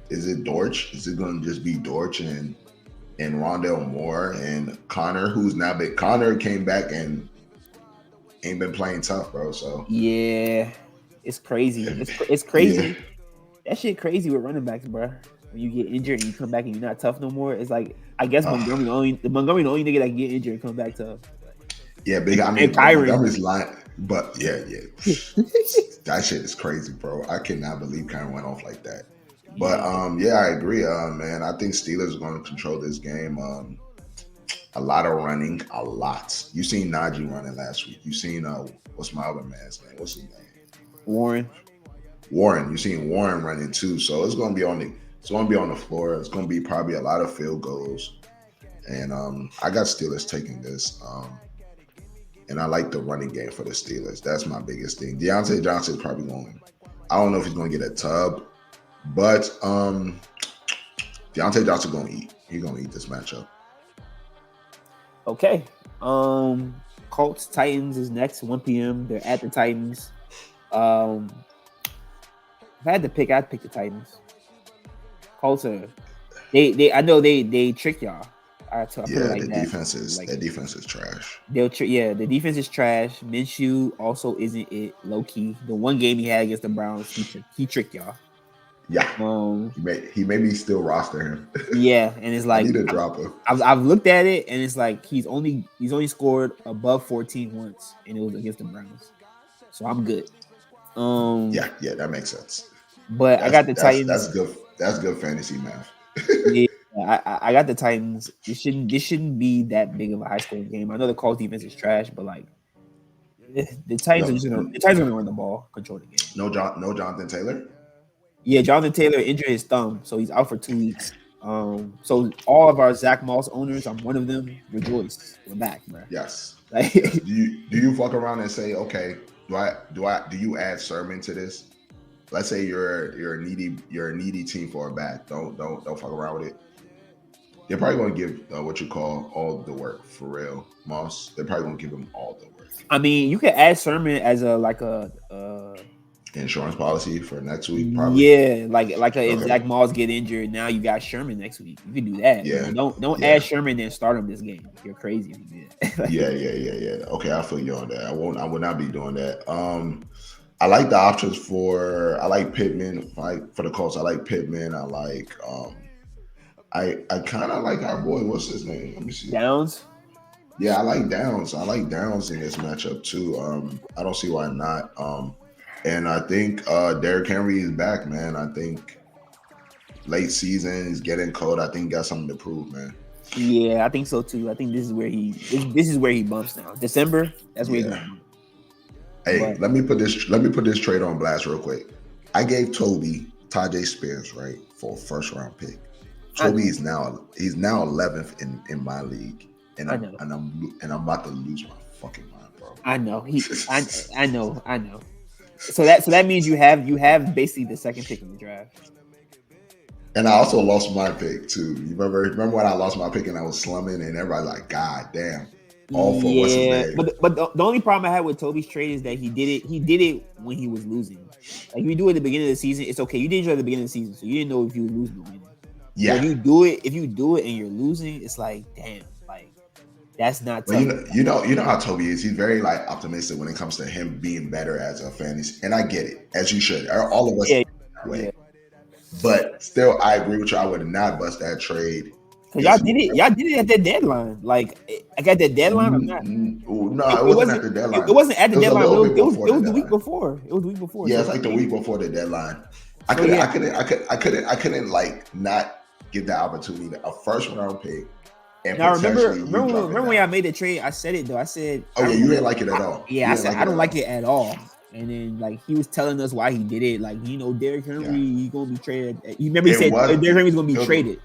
[SPEAKER 2] Is it Dortch? Is it going to just be Dortch and Rondell Moore and Connor, who's now been Connor came back and ain't been playing tough, bro. So
[SPEAKER 1] yeah, it's crazy. It's crazy. Yeah. That shit crazy with running backs, bro. When you get injured and you come back and you're not tough no more, it's like, I guess Montgomery the only nigga that can get injured and come back tough.
[SPEAKER 2] Yeah, big. I mean, Montgomery's lying, but yeah. That shit is crazy, bro. I cannot believe Kyron went off like that. But I agree, man. I think Steelers are going to control this game. A lot of running, a lot. You seen Najee running last week. You seen what's my other man's name? What's his name?
[SPEAKER 1] Warren.
[SPEAKER 2] You seen Warren running too. So it's going to be on the floor. It's going to be probably a lot of field goals. And I got Steelers taking this. And I like the running game for the Steelers. That's my biggest thing. Deontay Johnson is probably going. I don't know if he's going to get a tub, but Deontay Johnson going to eat. He's going to eat this matchup.
[SPEAKER 1] Okay. Colts Titans is next, 1 p.m. They're at the Titans. If I had to pick, I'd pick the Titans. Colts are I know they trick y'all. I put it
[SPEAKER 2] Yeah,
[SPEAKER 1] like that. Like
[SPEAKER 2] their defense is trash.
[SPEAKER 1] the defense is trash. Minshew also isn't it low key. The one game he had against the Browns, he tricked y'all.
[SPEAKER 2] Yeah,
[SPEAKER 1] Um,
[SPEAKER 2] he made me still roster him.
[SPEAKER 1] yeah, and it's
[SPEAKER 2] I
[SPEAKER 1] like
[SPEAKER 2] need to drop him.
[SPEAKER 1] I've looked at it and it's like he's only scored above 14 once, and it was against the Browns. So I'm good. Um,
[SPEAKER 2] Yeah, that makes sense.
[SPEAKER 1] but I got the
[SPEAKER 2] That's
[SPEAKER 1] Titans.
[SPEAKER 2] good. That's good fantasy math.
[SPEAKER 1] Yeah, I got the Titans. This shouldn't be that big of a high scoring game. I know the Colts defense is trash, but like the Titans are
[SPEAKER 2] No,
[SPEAKER 1] just gonna run the ball, control the game.
[SPEAKER 2] no Jonathan Taylor.
[SPEAKER 1] Yeah, Jonathan Taylor injured his thumb, so he's out for 2 weeks. So all of our Zach Moss owners, I'm one of them. Rejoice, we're back, bro.
[SPEAKER 2] Yes,
[SPEAKER 1] Like,
[SPEAKER 2] yes. Do you fuck around and say, okay, do you add Sermon to this? Let's say you're a needy team for a back. Don't fuck around with it. They're probably going to give what you call all the work for real, Moss. They're probably going to give him all the work.
[SPEAKER 1] I mean, you could add Sermon as a like a
[SPEAKER 2] Insurance policy for next week, probably.
[SPEAKER 1] yeah, if
[SPEAKER 2] Okay.
[SPEAKER 1] Zach Moss get injured, now you got Sherman next week. You can do that,
[SPEAKER 2] Yeah.
[SPEAKER 1] but don't
[SPEAKER 2] Yeah.
[SPEAKER 1] add Sherman and start him this game. You're crazy if you do that. Like,
[SPEAKER 2] Yeah. Okay, I feel you on that. I will not be doing that. I like the options I like Pittman. For the Colts, I like Pittman. I kind of like our boy. What's his name? Let me see.
[SPEAKER 1] Downs.
[SPEAKER 2] Yeah, I like Downs. I like Downs in this matchup too. I don't see why not. And I think Derrick Henry is back, man. I think late season is getting cold. I think he got something to prove, man.
[SPEAKER 1] Yeah, I think so too. I think this is where he bumps now. December, that's where he's
[SPEAKER 2] Yeah.
[SPEAKER 1] gonna bump.
[SPEAKER 2] Hey,
[SPEAKER 1] But
[SPEAKER 2] let me put this trade on blast real quick. I gave Toby Tajay Spears right for a first round pick. Toby is now 11th in my league, and I'm about to lose my fucking mind, bro.
[SPEAKER 1] I know I know. So that means you have basically the second pick in the draft.
[SPEAKER 2] And I also lost my pick too. You remember when I lost my pick and I was slumming and everybody like, God damn, all for what's his name?
[SPEAKER 1] But the only problem I had with Toby's trade is that he did it when he was losing. Like if you do it at the beginning of the season, it's okay. You did it at the beginning of the season, so you didn't know if you were losing or winning.
[SPEAKER 2] Yeah.
[SPEAKER 1] But if you do it and you're losing, it's like damn, like that's not tough.
[SPEAKER 2] But you know how Toby is. He's very like optimistic when it comes to him being better as a fantasy, and I get it, as you should. All of us that way. But still, I agree with you. I would not bust that trade.
[SPEAKER 1] Cause y'all did it at the deadline. Like I got the deadline. I'm not.
[SPEAKER 2] No, it wasn't at the deadline.
[SPEAKER 1] It wasn't at the deadline. It was the week
[SPEAKER 2] deadline.
[SPEAKER 1] before. It was the week before.
[SPEAKER 2] Yeah, it's like the week before the deadline. I couldn't like not give that opportunity a first round pick. And
[SPEAKER 1] now remember when I made the trade? I said it though. I said,
[SPEAKER 2] "Oh yeah, you didn't like it at all."
[SPEAKER 1] Yeah, I said I don't like it at all. And then like he was telling us why he did it. Like Derrick Henry, he's gonna be traded. You remember he said Derrick Henry's gonna be traded.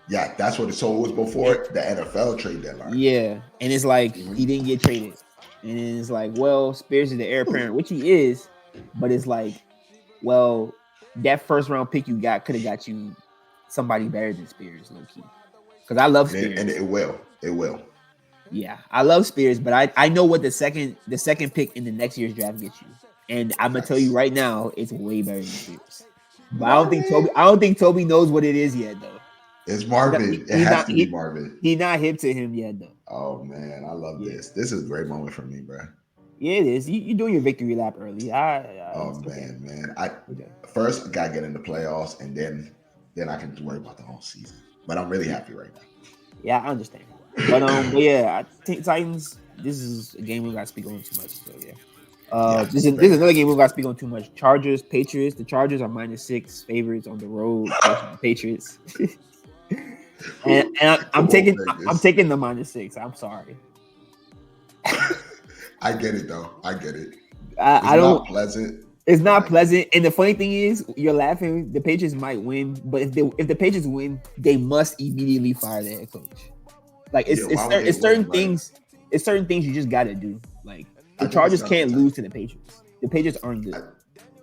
[SPEAKER 2] Yeah, that's what. So it was before the NFL trade deadline.
[SPEAKER 1] Yeah, and it's like he didn't get traded, and then it's like, well, Spears is the heir apparent, which he is, but it's like, well, that first round pick you got could have got you somebody better than Spears, low key. Because I love Spears,
[SPEAKER 2] and it will.
[SPEAKER 1] Yeah, I love Spears, but I know what the second pick in the next year's draft gets you, and I'm gonna tell you right now, it's way better than Spears. But I don't think Toby knows what it is yet, though.
[SPEAKER 2] It's Marvin. It has to be Marvin.
[SPEAKER 1] He's not hip to him yet, though.
[SPEAKER 2] Oh man, I love this. This is a great moment for me, bro.
[SPEAKER 1] Yeah, it is. You doing your victory lap early.
[SPEAKER 2] Man. First I gotta get in the playoffs, and then I can worry about the whole season. But I'm really happy right now.
[SPEAKER 1] Yeah, I understand. But yeah, I think Titans. This is a game we gotta speak on too much. So yeah. This is another game we gotta speak on too much. Chargers, Patriots. The Chargers are -6 favorites on the road versus the Patriots. and I'm taking the -6. I'm sorry.
[SPEAKER 2] I get it though. I get it.
[SPEAKER 1] I don't.
[SPEAKER 2] Not pleasant.
[SPEAKER 1] It's not pleasant. And the funny thing is, you're laughing. The Patriots might win, but if the Patriots win, they must immediately fire their head coach. Like it's certain things. It's certain things you just gotta do. Like the Chargers can't lose to the Patriots. The Patriots aren't good.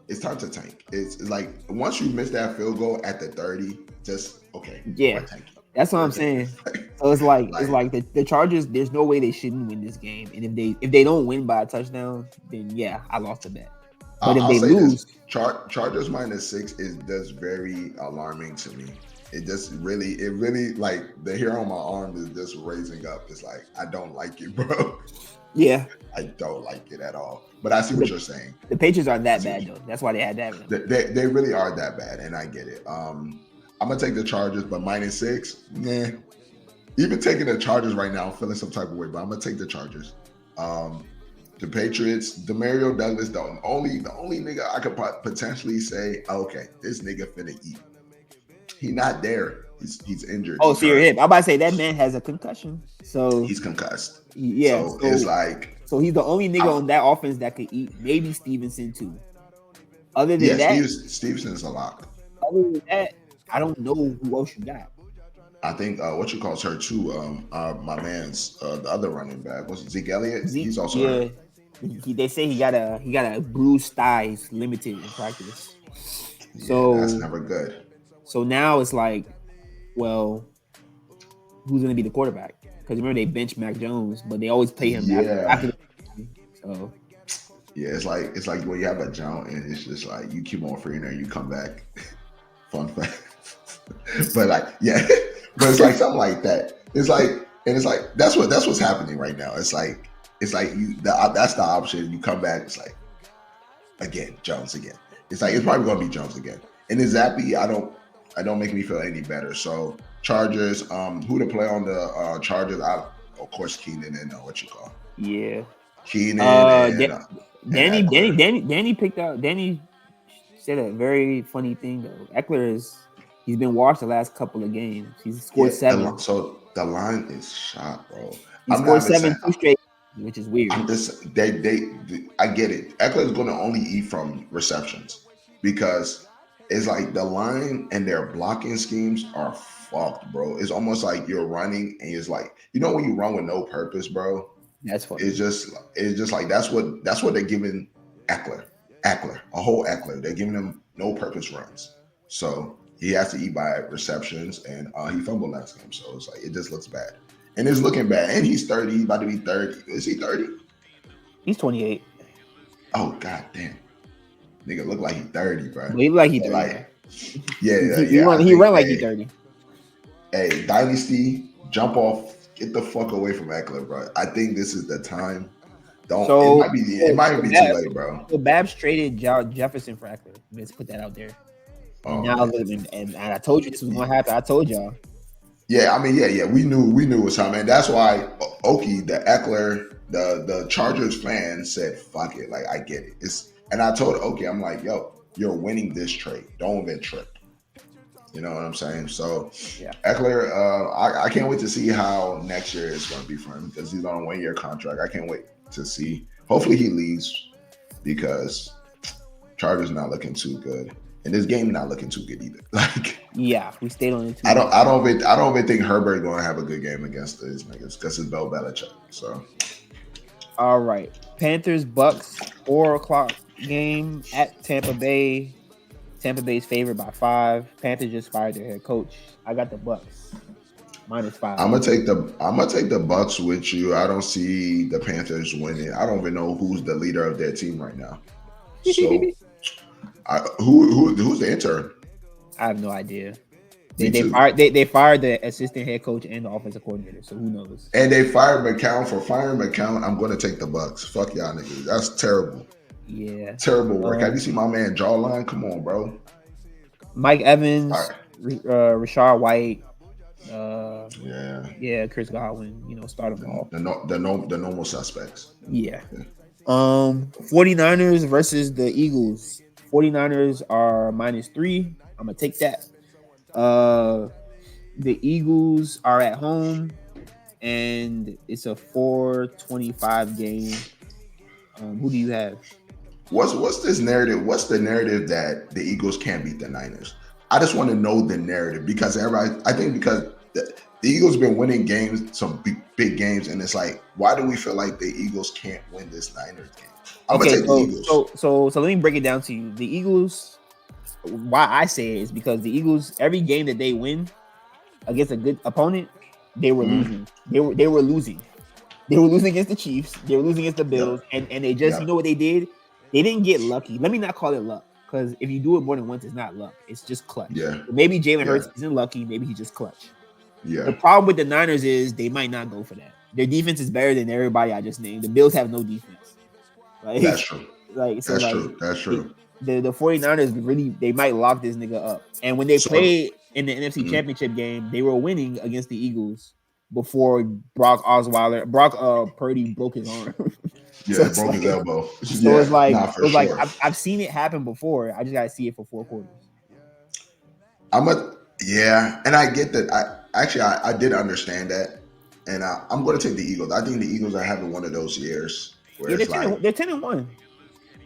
[SPEAKER 2] It's time to tank. It's like once you miss that field goal at the 30, just okay.
[SPEAKER 1] Yeah, that's what I'm saying. So it's like the Chargers. There's no way they shouldn't win this game. And if they don't win by a touchdown, then yeah, I lost the bet. But if they lose,
[SPEAKER 2] Chargers -6 is very alarming to me. it really like the hair on my arm is just raising up. It's like I don't like it, bro.
[SPEAKER 1] Yeah,
[SPEAKER 2] I don't like it at all. But I see what you're saying.
[SPEAKER 1] the Patriots aren't that bad though. That's why they had that.
[SPEAKER 2] They really are that bad, and I get it. I'm gonna take the Chargers, but -6, nah. Even taking the Chargers right now, I'm feeling some type of way, but I'm gonna take the Chargers. The Patriots, Demario Douglas, the only nigga I could potentially say, okay, this nigga finna eat. He not there. He's injured.
[SPEAKER 1] Oh, so you're hip. I'm about to say that man has a concussion. So
[SPEAKER 2] he's concussed.
[SPEAKER 1] Yeah.
[SPEAKER 2] So it's like,
[SPEAKER 1] so he's the only nigga on that offense that could eat. Maybe Stevenson too. Other than that,
[SPEAKER 2] Stevenson's a lock.
[SPEAKER 1] Other than that, I don't know who else you got.
[SPEAKER 2] I think what you calls her too. My man's the other running back was Zeke Elliott. He's also hurt.
[SPEAKER 1] They say he got a bruised thighs, limited in practice. So
[SPEAKER 2] that's never good.
[SPEAKER 1] So now it's like, well, who's gonna be the quarterback? Because remember they bench Mac Jones, but they always play him after the game. So
[SPEAKER 2] yeah, it's like when you have a Jones and it's just like you keep on free and you come back. Fun fact. But like, yeah. But it's like something like that. It's like that's what's happening right now. It's like that's the option. You come back. It's like again Jones again. It's like it's probably gonna be Jones again. And then Zappy, I don't make me feel any better. So Chargers, who to play on the Chargers? Of course Keenan and what you call.
[SPEAKER 1] Yeah.
[SPEAKER 2] Keenan.
[SPEAKER 1] Danny picked out. Danny said a very funny thing though. Eckler he's been washed the last couple of games. He's scored 7.
[SPEAKER 2] So the line is shot, bro.
[SPEAKER 1] He scored 7 2 straight, which is weird.
[SPEAKER 2] I get it. Eckler is going to only eat from receptions because it's like the line and their blocking schemes are fucked, bro. It's almost like you're running and it's like when you run with no purpose, bro.
[SPEAKER 1] That's funny.
[SPEAKER 2] It's just like that's what they're giving Eckler, a whole Eckler. They're giving him no purpose runs. So he has to eat by receptions, and he fumbled last game. So it's like it just looks bad, and it's looking bad. And he's 30. He's about to be 30. Is he 30?
[SPEAKER 1] He's 28.
[SPEAKER 2] Oh god damn, nigga look like he's 30, bro.
[SPEAKER 1] Well, he look like he's 30.
[SPEAKER 2] Like,
[SPEAKER 1] he run like he's 30.
[SPEAKER 2] Hey, Dynasty, jump off. Get the fuck away from Eckler, bro. I think this is the time. It might be too late, bro.
[SPEAKER 1] So Babs traded Jefferson for Eckler. Let's put that out there. And I told you this was gonna happen. I told y'all.
[SPEAKER 2] Yeah, I mean, yeah. We knew it was time, man. That's why Oki, the Eckler, the Chargers fan said, "Fuck it." Like I get it. And I told Oki, I'm like, "Yo, you're winning this trade. Don't even trip." You know what I'm saying? So, yeah. Eckler, I can't wait to see how next year is going to be for him because he's on a 1-year contract. I can't wait to see. Hopefully, he leaves because Chargers not looking too good, and this game not looking too good either. Like,
[SPEAKER 1] yeah, we stayed on it.
[SPEAKER 2] I don't even think Herbert going to have a good game against these niggas because it's Bill Belichick. So,
[SPEAKER 1] all right, Panthers Bucks 4:00 game at Tampa Bay. Tampa Bay's favored by 5. Panthers just fired their head coach. I got the Bucks -5.
[SPEAKER 2] I'm gonna take the Bucks with you. I don't see the Panthers winning. I don't even know who's the leader of their team right now. So, who's the intern?
[SPEAKER 1] I have no idea. They fired the assistant head coach and the offensive coordinator. So who knows? And
[SPEAKER 2] they fired McCown. For firing McCown, I'm gonna take the Bucks. Fuck y'all niggas. That's terrible.
[SPEAKER 1] Yeah.
[SPEAKER 2] Terrible work. Have you seen my man jawline? Come on, bro.
[SPEAKER 1] Mike Evans, Rashard White, Chris Godwin, start them all.
[SPEAKER 2] The normal suspects.
[SPEAKER 1] Yeah. 49ers versus the Eagles. 49ers are -3. I'm gonna take that. The Eagles are at home and it's a 4:25 game. Who do you have?
[SPEAKER 2] What's this narrative? What's the narrative that the Eagles can't beat the Niners? I just want to know the narrative because the Eagles been winning games, some big games, and it's like, why do we feel like the Eagles can't win this Niners game? I'm gonna take the Eagles.
[SPEAKER 1] So let me break it down to you. The Eagles, why I say it is because the Eagles, every game that they win against a good opponent, they were losing. They were losing. They were losing against the Chiefs. They were losing against the Bills, and they just you know what they did? They didn't get lucky. Let me not call it luck because if you do it more than once, it's not luck. It's just clutch.
[SPEAKER 2] Yeah.
[SPEAKER 1] So maybe Jalen
[SPEAKER 2] Yeah.
[SPEAKER 1] Hurts isn't lucky. Maybe he's just clutch.
[SPEAKER 2] Yeah.
[SPEAKER 1] The problem with the Niners is they might not go for that. Their defense is better than everybody I just named. The Bills have no defense. Like,
[SPEAKER 2] That's true.
[SPEAKER 1] Like so,
[SPEAKER 2] That's
[SPEAKER 1] like
[SPEAKER 2] true. That's true.
[SPEAKER 1] the 49ers really they might lock this nigga up. And when they
[SPEAKER 2] So-
[SPEAKER 1] played in the NFC Championship game, they were winning against the Eagles before Brock Purdy broke his arm.
[SPEAKER 2] Yeah,
[SPEAKER 1] So
[SPEAKER 2] it
[SPEAKER 1] it's
[SPEAKER 2] broke his
[SPEAKER 1] like-
[SPEAKER 2] elbow.
[SPEAKER 1] So it's like
[SPEAKER 2] nah, for sure.
[SPEAKER 1] I've seen it happen before. I just gotta see it for 4 quarters.
[SPEAKER 2] And I get that. I did understand that, and I'm going to take the Eagles. I think the Eagles are having one of those years where
[SPEAKER 1] Yeah,
[SPEAKER 2] it's like
[SPEAKER 1] they're 10-1.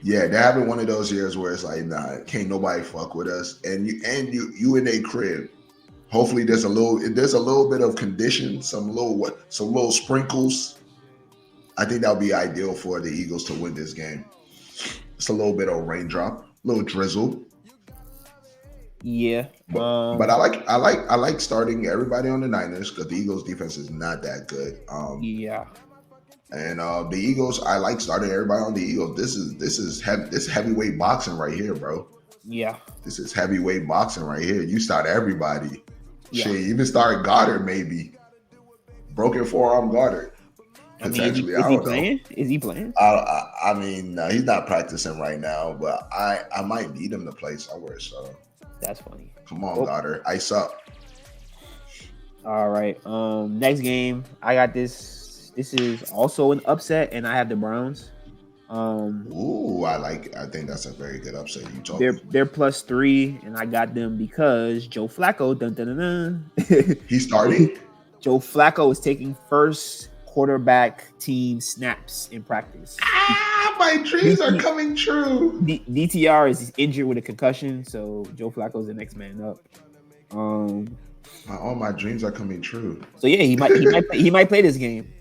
[SPEAKER 2] yeah, they're having one of those years where it's like, nah, can't nobody fuck with us, and you in a crib. Hopefully, there's a little bit of condition, some little sprinkles. I think that would be ideal for the Eagles to win this game. It's a little bit of raindrop, little drizzle.
[SPEAKER 1] Yeah.
[SPEAKER 2] But I like starting everybody on the Niners because the Eagles defense is not that good.
[SPEAKER 1] Yeah.
[SPEAKER 2] And the Eagles, I like starting everybody on the Eagles. This is heavyweight boxing right here, bro.
[SPEAKER 1] Yeah.
[SPEAKER 2] This is heavyweight boxing right here. You start everybody.
[SPEAKER 1] Yeah.
[SPEAKER 2] Shit, even start Goddard maybe. Broken forearm Goddard.
[SPEAKER 1] I mean,
[SPEAKER 2] Potentially,
[SPEAKER 1] is he playing? Is he playing?
[SPEAKER 2] I mean, he's not practicing right now, but I might need him to play somewhere. So
[SPEAKER 1] That's funny.
[SPEAKER 2] come on, Goddard, ice up.
[SPEAKER 1] All right. Next game, I got this. This is also an upset, and I have the Browns.
[SPEAKER 2] Ooh, I think that's a very good upset. You talk.
[SPEAKER 1] They're +3, and I got them because Joe Flacco. Dun, dun, dun, dun.
[SPEAKER 2] He's starting.
[SPEAKER 1] Joe Flacco is taking first quarterback team snaps in practice.
[SPEAKER 2] My dreams are coming true.
[SPEAKER 1] DTR is injured with a concussion, so Joe Flacco is the next man up.
[SPEAKER 2] All my dreams are coming true.
[SPEAKER 1] So yeah, he might play this game.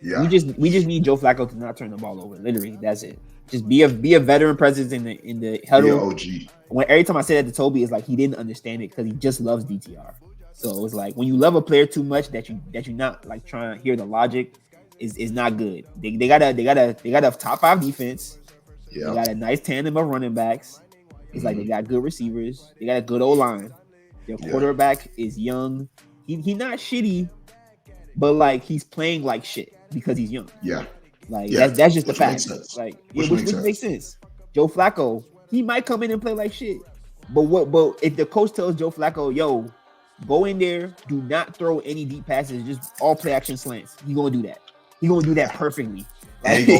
[SPEAKER 2] Yeah.
[SPEAKER 1] We just need Joe Flacco to not turn the ball over. Literally, that's it. Just be a veteran presence in the huddle.
[SPEAKER 2] OG.
[SPEAKER 1] Every time I say that to Toby, it's like he didn't understand it because he just loves DTR. So it's like when you love a player too much that you're not like trying to hear the logic is not good. They got a top 5 defense.
[SPEAKER 2] Yeah.
[SPEAKER 1] They got a nice tandem of running backs. It's like they got good receivers. They got a good O-line. Their quarterback is young. He not shitty, but like he's playing like shit because he's young.
[SPEAKER 2] Yeah.
[SPEAKER 1] Like that's just the fact.
[SPEAKER 2] Sense.
[SPEAKER 1] Like
[SPEAKER 2] which
[SPEAKER 1] makes sense. Joe Flacco, he might come in and play like shit. But if the coach tells Joe Flacco, yo, go in there, do not throw any deep passes, just all play action slants. He gonna do that. He gonna do that perfectly.
[SPEAKER 2] And he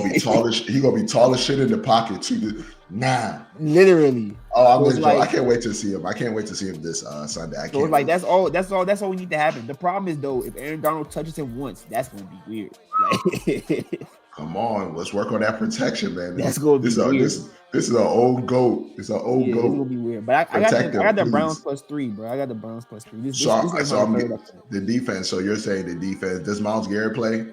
[SPEAKER 2] gonna be tall as shit in the pocket too. Nah,
[SPEAKER 1] literally.
[SPEAKER 2] Oh, I can't wait to see him. I can't wait to see him this Sunday.
[SPEAKER 1] So it's like that's all we need to happen. The problem is though, if Aaron Donald touches him once, that's gonna be weird. Like,
[SPEAKER 2] come on, let's work on that protection, man.
[SPEAKER 1] That's gonna be weird.
[SPEAKER 2] This is an old goat. It's an old goat.
[SPEAKER 1] It's gonna be weird. But I got the Browns +3, bro. I got the Browns +3. This
[SPEAKER 2] the defense. So you're saying the defense? Does Myles Garrett play?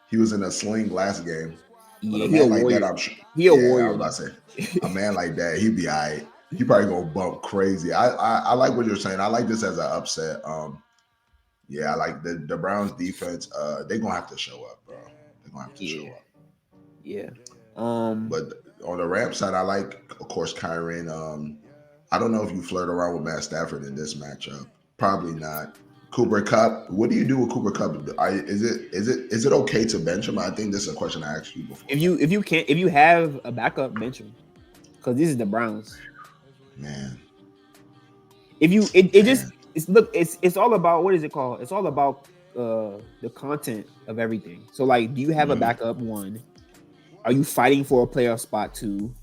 [SPEAKER 2] He was in a sling last game.
[SPEAKER 1] Yeah, he a warrior. He a warrior.
[SPEAKER 2] I was about to say, a man like that, he'd be all right. He probably gonna bump crazy. I like what you're saying. I like this as an upset. Yeah, I like the Browns defense. They're gonna have to show up, bro. They're gonna have to show up.
[SPEAKER 1] Yeah.
[SPEAKER 2] But on the Rams side, I like, of course, Kyren. I don't know if you flirt around with Matt Stafford in this matchup. Probably not. Cooper Kupp. What do you do with Cooper Kupp? Is it okay to bench him? I think this is a question I asked you before.
[SPEAKER 1] If you have a backup, bench him, because this is the Browns.
[SPEAKER 2] Man.
[SPEAKER 1] It's all about, what is it called? It's all about the content of everything. So like, do you have a backup? 1? Are you fighting for a playoff spot? 2?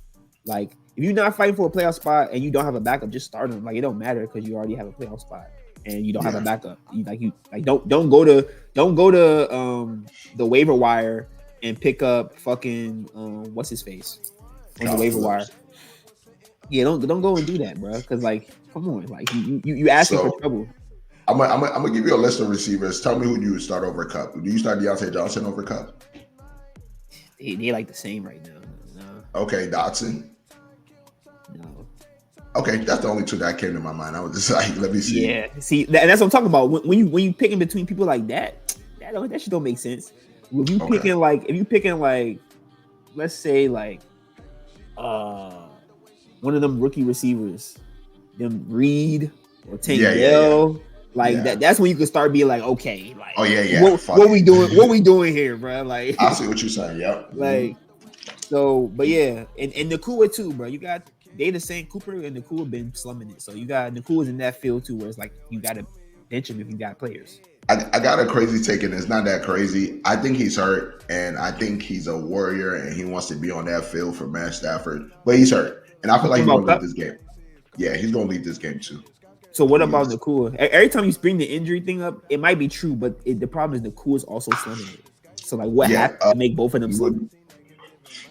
[SPEAKER 1] Like, if you're not fighting for a playoff spot and you don't have a backup, just start him. Like, it don't matter because you already have a playoff spot and you don't have a backup. Don't go to the waiver wire and pick up fucking what's his face on the waiver wire. Yeah, don't go and do that, bro. Because like, come on, like you asking for trouble.
[SPEAKER 2] I'm gonna give you a list of receivers. Tell me who you would start over Kupp. Do you start Deontay Johnson over Kupp?
[SPEAKER 1] They like the same right now. No.
[SPEAKER 2] Okay, Dotson.
[SPEAKER 1] No.
[SPEAKER 2] Okay, that's the only 2 that came to my mind. I was just like, let me see.
[SPEAKER 1] Yeah, see, that's what I'm talking about. When you picking between people like that shit don't make sense. If you picking like, let's say like, one of them rookie receivers, them Reed or Tank
[SPEAKER 2] Yeah.
[SPEAKER 1] Dell, like
[SPEAKER 2] Yeah.
[SPEAKER 1] that's when you can start being like, okay,
[SPEAKER 2] Oh
[SPEAKER 1] like
[SPEAKER 2] yeah.
[SPEAKER 1] what
[SPEAKER 2] Fuck
[SPEAKER 1] we
[SPEAKER 2] it.
[SPEAKER 1] doing? What we doing here, bro? Like,
[SPEAKER 2] I see what you're saying. Yep.
[SPEAKER 1] like so. But yeah, and Nakua too, bro. You got they the same. Cooper and Nakua been slumming it, so you got Nakua's in that field too, where it's like you got to bench him if you got players.
[SPEAKER 2] I got a crazy take, and it's not that crazy. I think he's hurt, and I think he's a warrior, and he wants to be on that field for Matt Stafford, but he's hurt, and I feel
[SPEAKER 1] You
[SPEAKER 2] like
[SPEAKER 1] talking
[SPEAKER 2] he's
[SPEAKER 1] about
[SPEAKER 2] going to lead
[SPEAKER 1] Cup?
[SPEAKER 2] this game. Yeah, he's going to lead this game too.
[SPEAKER 1] So what
[SPEAKER 2] He
[SPEAKER 1] about
[SPEAKER 2] is.
[SPEAKER 1] Nakua? Every time you bring the injury thing up, it might be true, but the problem is Nakua is also slumming it. So like, what
[SPEAKER 2] Yeah,
[SPEAKER 1] happened to make both of them slum?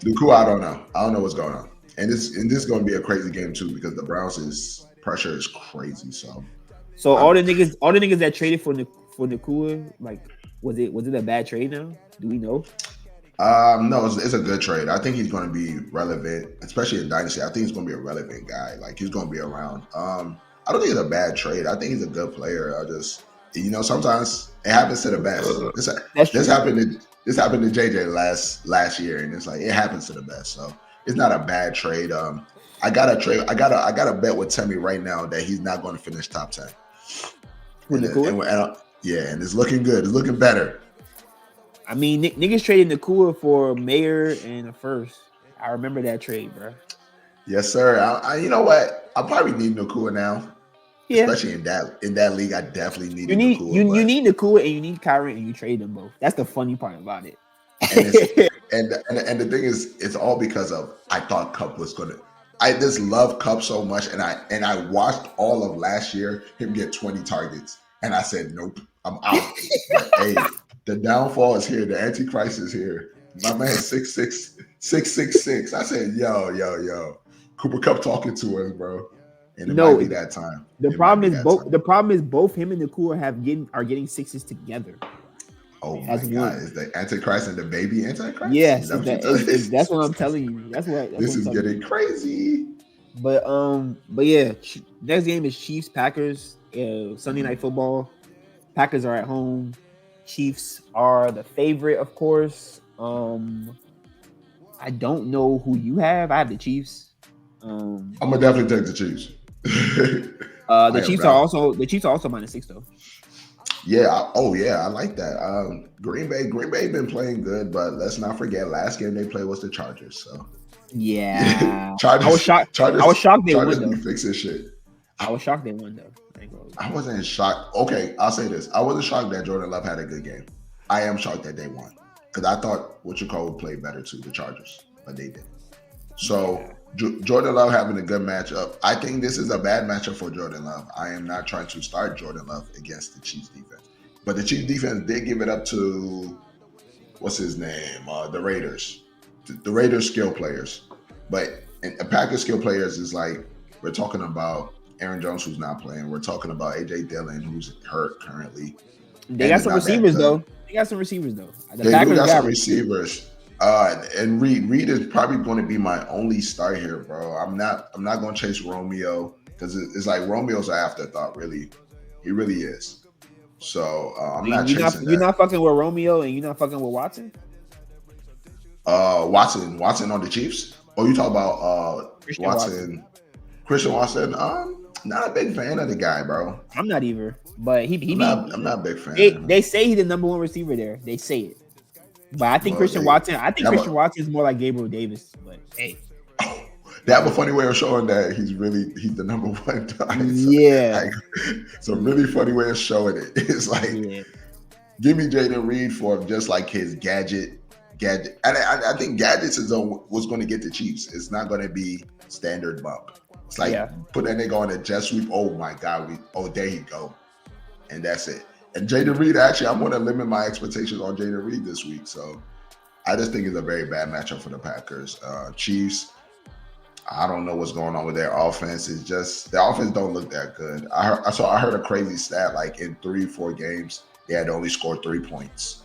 [SPEAKER 2] the cool. I don't know. I don't know what's going on, and this is going to be a crazy game too because the Browns is pressure is crazy. So
[SPEAKER 1] So
[SPEAKER 2] I'm,
[SPEAKER 1] all the niggas that traded for Nakua, like, was it a bad trade now? Do we know?
[SPEAKER 2] No, it's a good trade. I think he's going to be relevant, especially in dynasty. I think he's going to be a relevant guy. Like he's going to be around. I don't think it's a bad trade. I think he's a good player. I just, sometimes it happens to the best.
[SPEAKER 1] That's
[SPEAKER 2] This
[SPEAKER 1] true.
[SPEAKER 2] happened to JJ last year, and it's like it happens to the best. So it's not a bad trade. I got a trade. I got a bet with Timmy right now that he's not going to finish top 10.
[SPEAKER 1] With Nakua?
[SPEAKER 2] Yeah, and it's looking good. It's looking better.
[SPEAKER 1] I mean, niggas traded Nakua for Mayer and a first. I remember that trade, bro.
[SPEAKER 2] Yes, sir. You know what? I probably need Nakua now,
[SPEAKER 1] Yeah,
[SPEAKER 2] especially in that league. I definitely
[SPEAKER 1] you
[SPEAKER 2] needed
[SPEAKER 1] need
[SPEAKER 2] Nakua,
[SPEAKER 1] you
[SPEAKER 2] but
[SPEAKER 1] need Nakua and you need Kyron and you trade them both. That's the funny part about it.
[SPEAKER 2] and it's and the thing is, it's all because of I thought Cup was gonna. I just love Cup so much, and I watched all of last year him get 20 targets, and I said, nope, I'm out. But hey, the downfall is here. The Antichrist is here. My man 6'6", 6'6". I said, yo, Cooper Cup talking to us, bro, and it might
[SPEAKER 1] No,
[SPEAKER 2] be that time.
[SPEAKER 1] the
[SPEAKER 2] It might
[SPEAKER 1] problem
[SPEAKER 2] be
[SPEAKER 1] is
[SPEAKER 2] that
[SPEAKER 1] both.
[SPEAKER 2] time.
[SPEAKER 1] The problem is both him and Nakua are getting sixes together
[SPEAKER 2] Oh my
[SPEAKER 1] as
[SPEAKER 2] God!
[SPEAKER 1] one.
[SPEAKER 2] Is the Antichrist and the baby Antichrist? Is
[SPEAKER 1] Yes,
[SPEAKER 2] that
[SPEAKER 1] is
[SPEAKER 2] what you
[SPEAKER 1] that
[SPEAKER 2] tell
[SPEAKER 1] that's what I'm telling you. That's what
[SPEAKER 2] This
[SPEAKER 1] I'm
[SPEAKER 2] is
[SPEAKER 1] telling
[SPEAKER 2] getting
[SPEAKER 1] you.
[SPEAKER 2] crazy.
[SPEAKER 1] But yeah, next game is Chiefs Packers. Sunday
[SPEAKER 2] Mhm.
[SPEAKER 1] night football. Packers are at home. Chiefs are the favorite, of course. I don't know who you have. I have the Chiefs. Um,
[SPEAKER 2] I'm gonna definitely take the Chiefs.
[SPEAKER 1] the
[SPEAKER 2] I am
[SPEAKER 1] Chiefs are
[SPEAKER 2] down.
[SPEAKER 1] also -6 though.
[SPEAKER 2] Yeah. Oh yeah, I like that. Green Bay been playing good, but let's not forget last game they played was the Chargers. So yeah,
[SPEAKER 1] Yeah, I was
[SPEAKER 2] Chargers,
[SPEAKER 1] shocked. I was shocked they
[SPEAKER 2] Chargers
[SPEAKER 1] won
[SPEAKER 2] be
[SPEAKER 1] though.
[SPEAKER 2] fixing shit.
[SPEAKER 1] I
[SPEAKER 2] I,
[SPEAKER 1] was shocked they won though. I ain't gonna
[SPEAKER 2] I
[SPEAKER 1] lie.
[SPEAKER 2] wasn't shocked. Okay, I'll say this: I wasn't shocked that Jordan Love had a good game. I am shocked that they won because I thought what you call would play better too, the Chargers, but they didn't. So
[SPEAKER 1] Yeah,
[SPEAKER 2] Jordan Love having a good matchup. I think this is a bad matchup for Jordan Love. I am not trying to start Jordan Love against the Chiefs defense, but the Chiefs defense did give it up to what's his name, the Raiders, the Raiders skill players. But a pack of skill players is like we're talking about Aaron Jones who's not playing. We're talking about AJ Dillon who's hurt currently
[SPEAKER 1] they
[SPEAKER 2] and
[SPEAKER 1] got
[SPEAKER 2] is
[SPEAKER 1] some
[SPEAKER 2] not that
[SPEAKER 1] receivers
[SPEAKER 2] good.
[SPEAKER 1] though. They got some receivers though. The
[SPEAKER 2] They do
[SPEAKER 1] Packers
[SPEAKER 2] got some
[SPEAKER 1] got
[SPEAKER 2] receivers. And Reed is probably going to be my only start here, bro. I'm not going to chase Romeo because it's like Romeo's an afterthought. Really, he really is. So I'm not chasing
[SPEAKER 1] you're
[SPEAKER 2] that.
[SPEAKER 1] not fucking with Romeo and you're not fucking with Watson.
[SPEAKER 2] Watson on the Chiefs. Oh, you talk about
[SPEAKER 1] Christian Watson.
[SPEAKER 2] Watson, Christian Watson. Not a big fan of the guy, bro.
[SPEAKER 1] I'm not either, but he
[SPEAKER 2] I'm
[SPEAKER 1] be.
[SPEAKER 2] not. I'm not a big fan of
[SPEAKER 1] They
[SPEAKER 2] him.
[SPEAKER 1] say he's the number one receiver there. They say it, but I think
[SPEAKER 2] Well,
[SPEAKER 1] Christian
[SPEAKER 2] they
[SPEAKER 1] Watson. I think
[SPEAKER 2] have
[SPEAKER 1] Christian
[SPEAKER 2] a
[SPEAKER 1] Watson is more like Gabriel Davis. But hey,
[SPEAKER 2] they have a funny way of showing that he's the number one guy.
[SPEAKER 1] yeah,
[SPEAKER 2] It's a really funny way of showing it. It's like
[SPEAKER 1] yeah,
[SPEAKER 2] give me Jaden Reed for just like his gadget. And I think gadgets is what's going to get the Chiefs. It's not going to be standard bump. It's like
[SPEAKER 1] yeah.
[SPEAKER 2] put that nigga on a jet sweep. Oh my god, there you go, and that's it. And Jaden Reed, actually, I'm going to limit my expectations on Jaden Reed this week. So I just think it's a very bad matchup for the Packers. Chiefs, I don't know what's going on with their offense. It's just their offense don't look that good. I heard a crazy stat like in 3-4 games they had only scored 3 points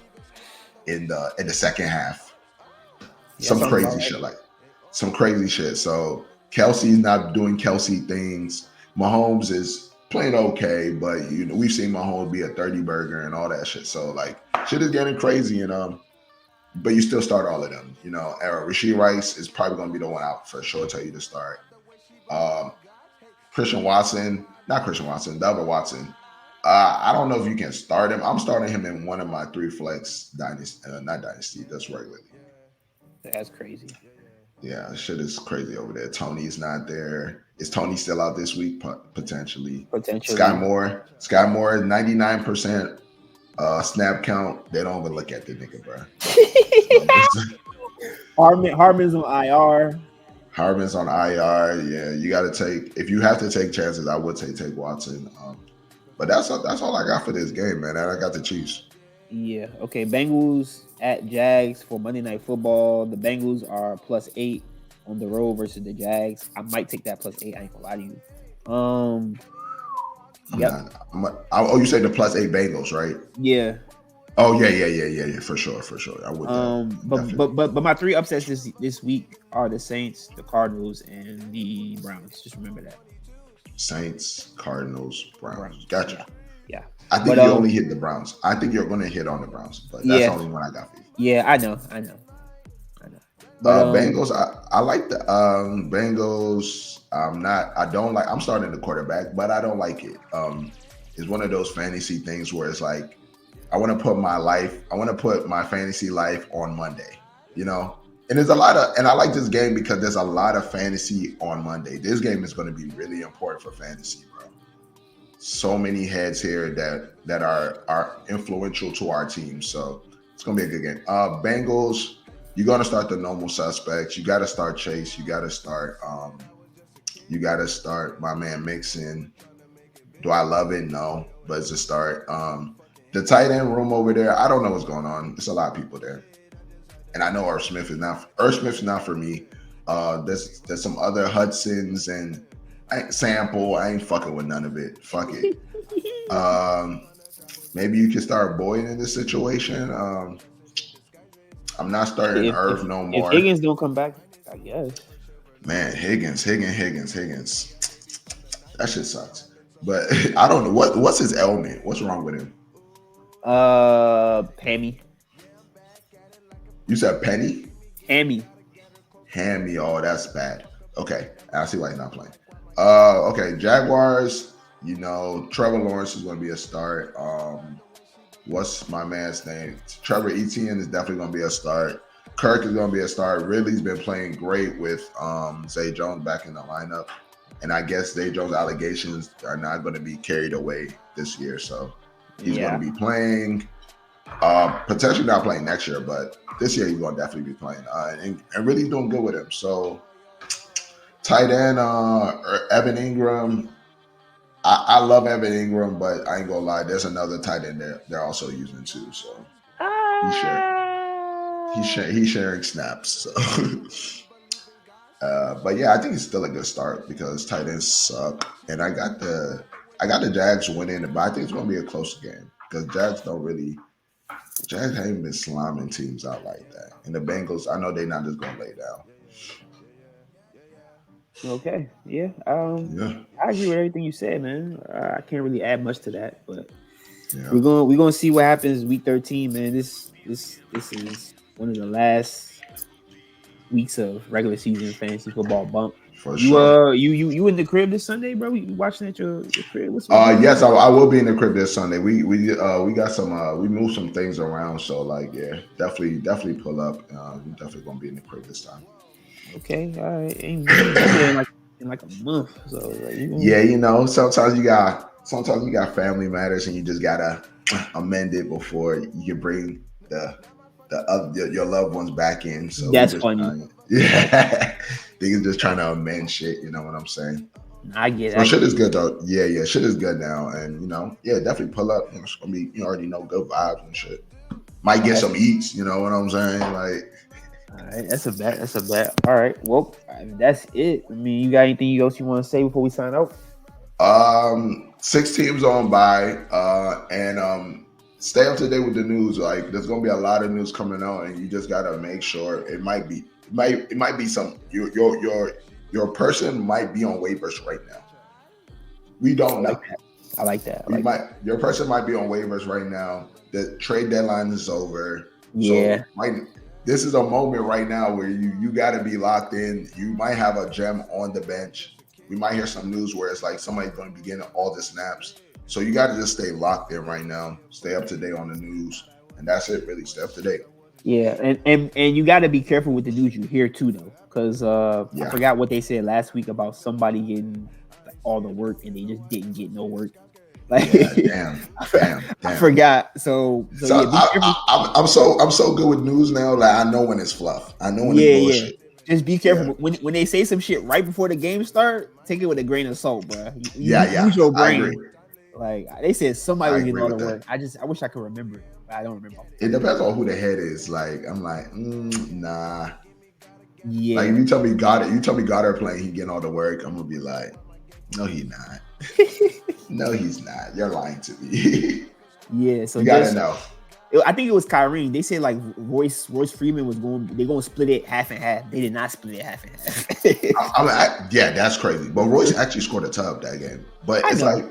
[SPEAKER 2] in the second half.
[SPEAKER 1] Yeah,
[SPEAKER 2] Some
[SPEAKER 1] sounds about
[SPEAKER 2] crazy
[SPEAKER 1] right.
[SPEAKER 2] shit like some crazy shit. So Kelsey's not doing Kelsey things. Mahomes is playing okay, but we've seen Mahomes be a 30 burger and all that shit. So like shit is getting crazy and but you still start all of them. Rasheed Rice is probably gonna be the one out for sure. Tell you to start. Um, Christian Watson, not Christian Watson, the other Watson. I don't know if you can start him. I'm starting him in one of my three flex dynasty, not dynasty, just regular league.
[SPEAKER 1] That's crazy.
[SPEAKER 2] Yeah, shit is crazy over there. Tony's not there. Is Tony still out this week? Potentially.
[SPEAKER 1] Potentially.
[SPEAKER 2] Sky Moore, 99% snap count. They don't even look at the nigga, bro. So
[SPEAKER 1] Harmon's on IR.
[SPEAKER 2] Harvin's on IR. Yeah, you got to take. If you have to take chances, I would say take Watson. But that's all I got for this game, man. And I got the Chiefs.
[SPEAKER 1] Yeah. Okay. Bengals at Jags for Monday Night Football. The Bengals are +8 on the road versus the Jags. I might take that +8. I ain't gonna lie to you.
[SPEAKER 2] I'm
[SPEAKER 1] Yep.
[SPEAKER 2] not. Oh, you say the +8 Bengals, right?
[SPEAKER 1] Yeah.
[SPEAKER 2] Oh yeah, for sure. I would definitely.
[SPEAKER 1] But my three upsets this week are the Saints, the Cardinals, and the Browns. Just remember that.
[SPEAKER 2] Saints, Cardinals, Browns.
[SPEAKER 1] Browns.
[SPEAKER 2] Gotcha.
[SPEAKER 1] Yeah.
[SPEAKER 2] I think
[SPEAKER 1] But
[SPEAKER 2] you only hit the Browns. I think you're going to hit on the Browns, but that's the
[SPEAKER 1] yeah,
[SPEAKER 2] only one I got for you.
[SPEAKER 1] yeah, I know. But
[SPEAKER 2] Bengals, I like the Bengals. I don't like. I'm starting the quarterback, but I don't like it. It's one of those fantasy things where it's like I want to put my fantasy life on Monday, you know. And there's a lot of, and I like this game because there's a lot of fantasy on Monday. This game is going to be really important for fantasy, bro. So many heads here that are influential to our team, so it's gonna be a good game. Bengals, you're gonna start the normal suspects. You got to start Chase. You got to start. You got to start my man Mixon. Do I love it? No, but it's a start. The tight end room over there, I don't know what's going on. There's a lot of people there, and I know Irv Smith is not. Irv Smith's not for me. There's some other Hudsons and Sample. I ain't fucking with none of it. Fuck it. Maybe you can start Boyd in this situation. I'm not starting Irv no
[SPEAKER 1] if
[SPEAKER 2] more.
[SPEAKER 1] Higgins don't come back, I guess.
[SPEAKER 2] Man, Higgins. That shit sucks. But I don't know what's his ailment. What's wrong with him?
[SPEAKER 1] Hammy.
[SPEAKER 2] You said Penny?
[SPEAKER 1] Hammy.
[SPEAKER 2] Oh, that's bad. Okay, I see why he's not playing. Okay, Jaguars. You know, Trevor Lawrence is going to be a start. What's my man's name? Trevor Etienne is definitely going to be a start. Kirk is going to be a start. Ridley's been playing great with Zay Jones back in the lineup. And I guess Zay Jones' allegations are not going to be carried away this year. So he's going to be playing. Potentially not playing next year, but this year he's going to definitely be playing. And really doing good with him. So tight end, Evan Ingram. I love Evan Ingram, but I ain't gonna lie. There's another tight end there they're also using too. So he's sharing snaps. So, but yeah, I think it's still a good start because tight ends suck, and I got the Jags winning, but I think it's gonna be a close game because Jags haven't been slamming teams out like that, and the Bengals, I know they're not just gonna lay down.
[SPEAKER 1] Okay. Yeah.
[SPEAKER 2] Yeah.
[SPEAKER 1] I agree with everything you said, man. I can't really add much to that, but
[SPEAKER 2] Yeah.
[SPEAKER 1] we're gonna see what happens week 13, man. This is one of the last weeks of regular season fantasy football bump.
[SPEAKER 2] For sure.
[SPEAKER 1] You in the crib this Sunday, bro? You watching at your crib?
[SPEAKER 2] Yes, I will be in the crib this Sunday. We got some we moved some things around, so like yeah, definitely pull up. We definitely gonna be in the crib this time.
[SPEAKER 1] Okay, all right. Ain't in like a month, so like,
[SPEAKER 2] yeah, you know, sometimes you got family matters, and you just gotta amend it before you can bring your loved ones back in. So
[SPEAKER 1] that's funny.
[SPEAKER 2] Yeah, niggas just trying to amend shit. You know what I'm saying?
[SPEAKER 1] I get it.
[SPEAKER 2] So shit is good though. Yeah, shit is good now, and you know, yeah, definitely pull up. You know, it's gonna be, you already know, good vibes and shit. Might get some eats. You know what I'm saying? Like,
[SPEAKER 1] all right, that's a bet. All right, well, that's it. I mean, you got anything else you want to say before we sign out?
[SPEAKER 2] 6 teams on by, and stay up to date with the news. Like, there's gonna be a lot of news coming out, and you just gotta make sure. It might be some your person might be on waivers right now. We don't know.
[SPEAKER 1] I like that.
[SPEAKER 2] Your person might be on waivers right now. The trade deadline is over.
[SPEAKER 1] Yeah.
[SPEAKER 2] So this is a moment right now where you got to be locked in. You might have a gem on the bench. we might hear some news where it's like somebody's going to be getting all the snaps. So you got to just stay locked in right now, stay up to date on the news, and that's it. Really, stay up to date.
[SPEAKER 1] Yeah, and you got to be careful with the news you hear too, though, because I
[SPEAKER 2] Yeah,
[SPEAKER 1] forgot what they said last week about somebody getting like all the work and they just didn't get no work. Like
[SPEAKER 2] yeah, damn, damn,
[SPEAKER 1] I
[SPEAKER 2] damn.
[SPEAKER 1] forgot. So
[SPEAKER 2] So
[SPEAKER 1] yeah, be careful.
[SPEAKER 2] I'm so good with news now. Like I know when it's fluff. I know when it's
[SPEAKER 1] Yeah, yeah.
[SPEAKER 2] bullshit.
[SPEAKER 1] Just be careful.
[SPEAKER 2] Yeah,
[SPEAKER 1] But when they say some shit right before the game start, take it with a grain of salt, bro.
[SPEAKER 2] yeah, yeah.
[SPEAKER 1] Use your
[SPEAKER 2] I agree.
[SPEAKER 1] brain. Like they said, somebody
[SPEAKER 2] I
[SPEAKER 1] was getting
[SPEAKER 2] agree
[SPEAKER 1] all the
[SPEAKER 2] with that.
[SPEAKER 1] work. I wish I could remember it, but I don't remember off the
[SPEAKER 2] It
[SPEAKER 1] top of my
[SPEAKER 2] depends
[SPEAKER 1] head.
[SPEAKER 2] on who the head is. Like I'm like, nah. Like if
[SPEAKER 1] Yeah.
[SPEAKER 2] you tell me you tell me Goddard playing, he getting all the work. I'm gonna be like, no, he not. No, he's not. You're lying to me.
[SPEAKER 1] Yeah. So
[SPEAKER 2] You gotta
[SPEAKER 1] just
[SPEAKER 2] know.
[SPEAKER 1] I think it was Kyrie. They said like Royce Freeman was they're gonna split it half and half. They did not split it half and half.
[SPEAKER 2] Yeah, that's crazy. But Royce actually scored a tub that game. But
[SPEAKER 1] I
[SPEAKER 2] it's
[SPEAKER 1] know.
[SPEAKER 2] like,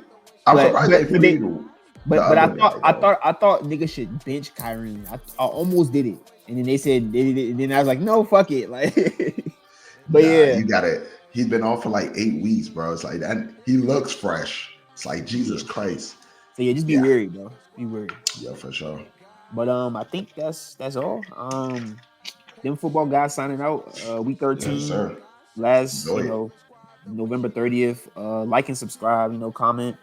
[SPEAKER 2] I'm
[SPEAKER 1] But
[SPEAKER 2] surprised
[SPEAKER 1] but
[SPEAKER 2] they
[SPEAKER 1] but they
[SPEAKER 2] freed the
[SPEAKER 1] but
[SPEAKER 2] other guy though.
[SPEAKER 1] I thought niggas should bench Kyrie. I almost did it. And then they said they did it, and then I was like, no, fuck it. Like but
[SPEAKER 2] Nah,
[SPEAKER 1] yeah.
[SPEAKER 2] you gotta. He's been off for like 8 weeks, bro. It's like that. He looks fresh. It's like Jesus
[SPEAKER 1] Yeah.
[SPEAKER 2] Christ.
[SPEAKER 1] So yeah, just be
[SPEAKER 2] Yeah,
[SPEAKER 1] wary, bro. Just be wary.
[SPEAKER 2] yeah, for sure.
[SPEAKER 1] But I think that's all. Them football guys signing out week
[SPEAKER 2] Yes,
[SPEAKER 1] 13,
[SPEAKER 2] sir.
[SPEAKER 1] last,
[SPEAKER 2] Enjoy it.
[SPEAKER 1] November 30th. Like and subscribe, comment.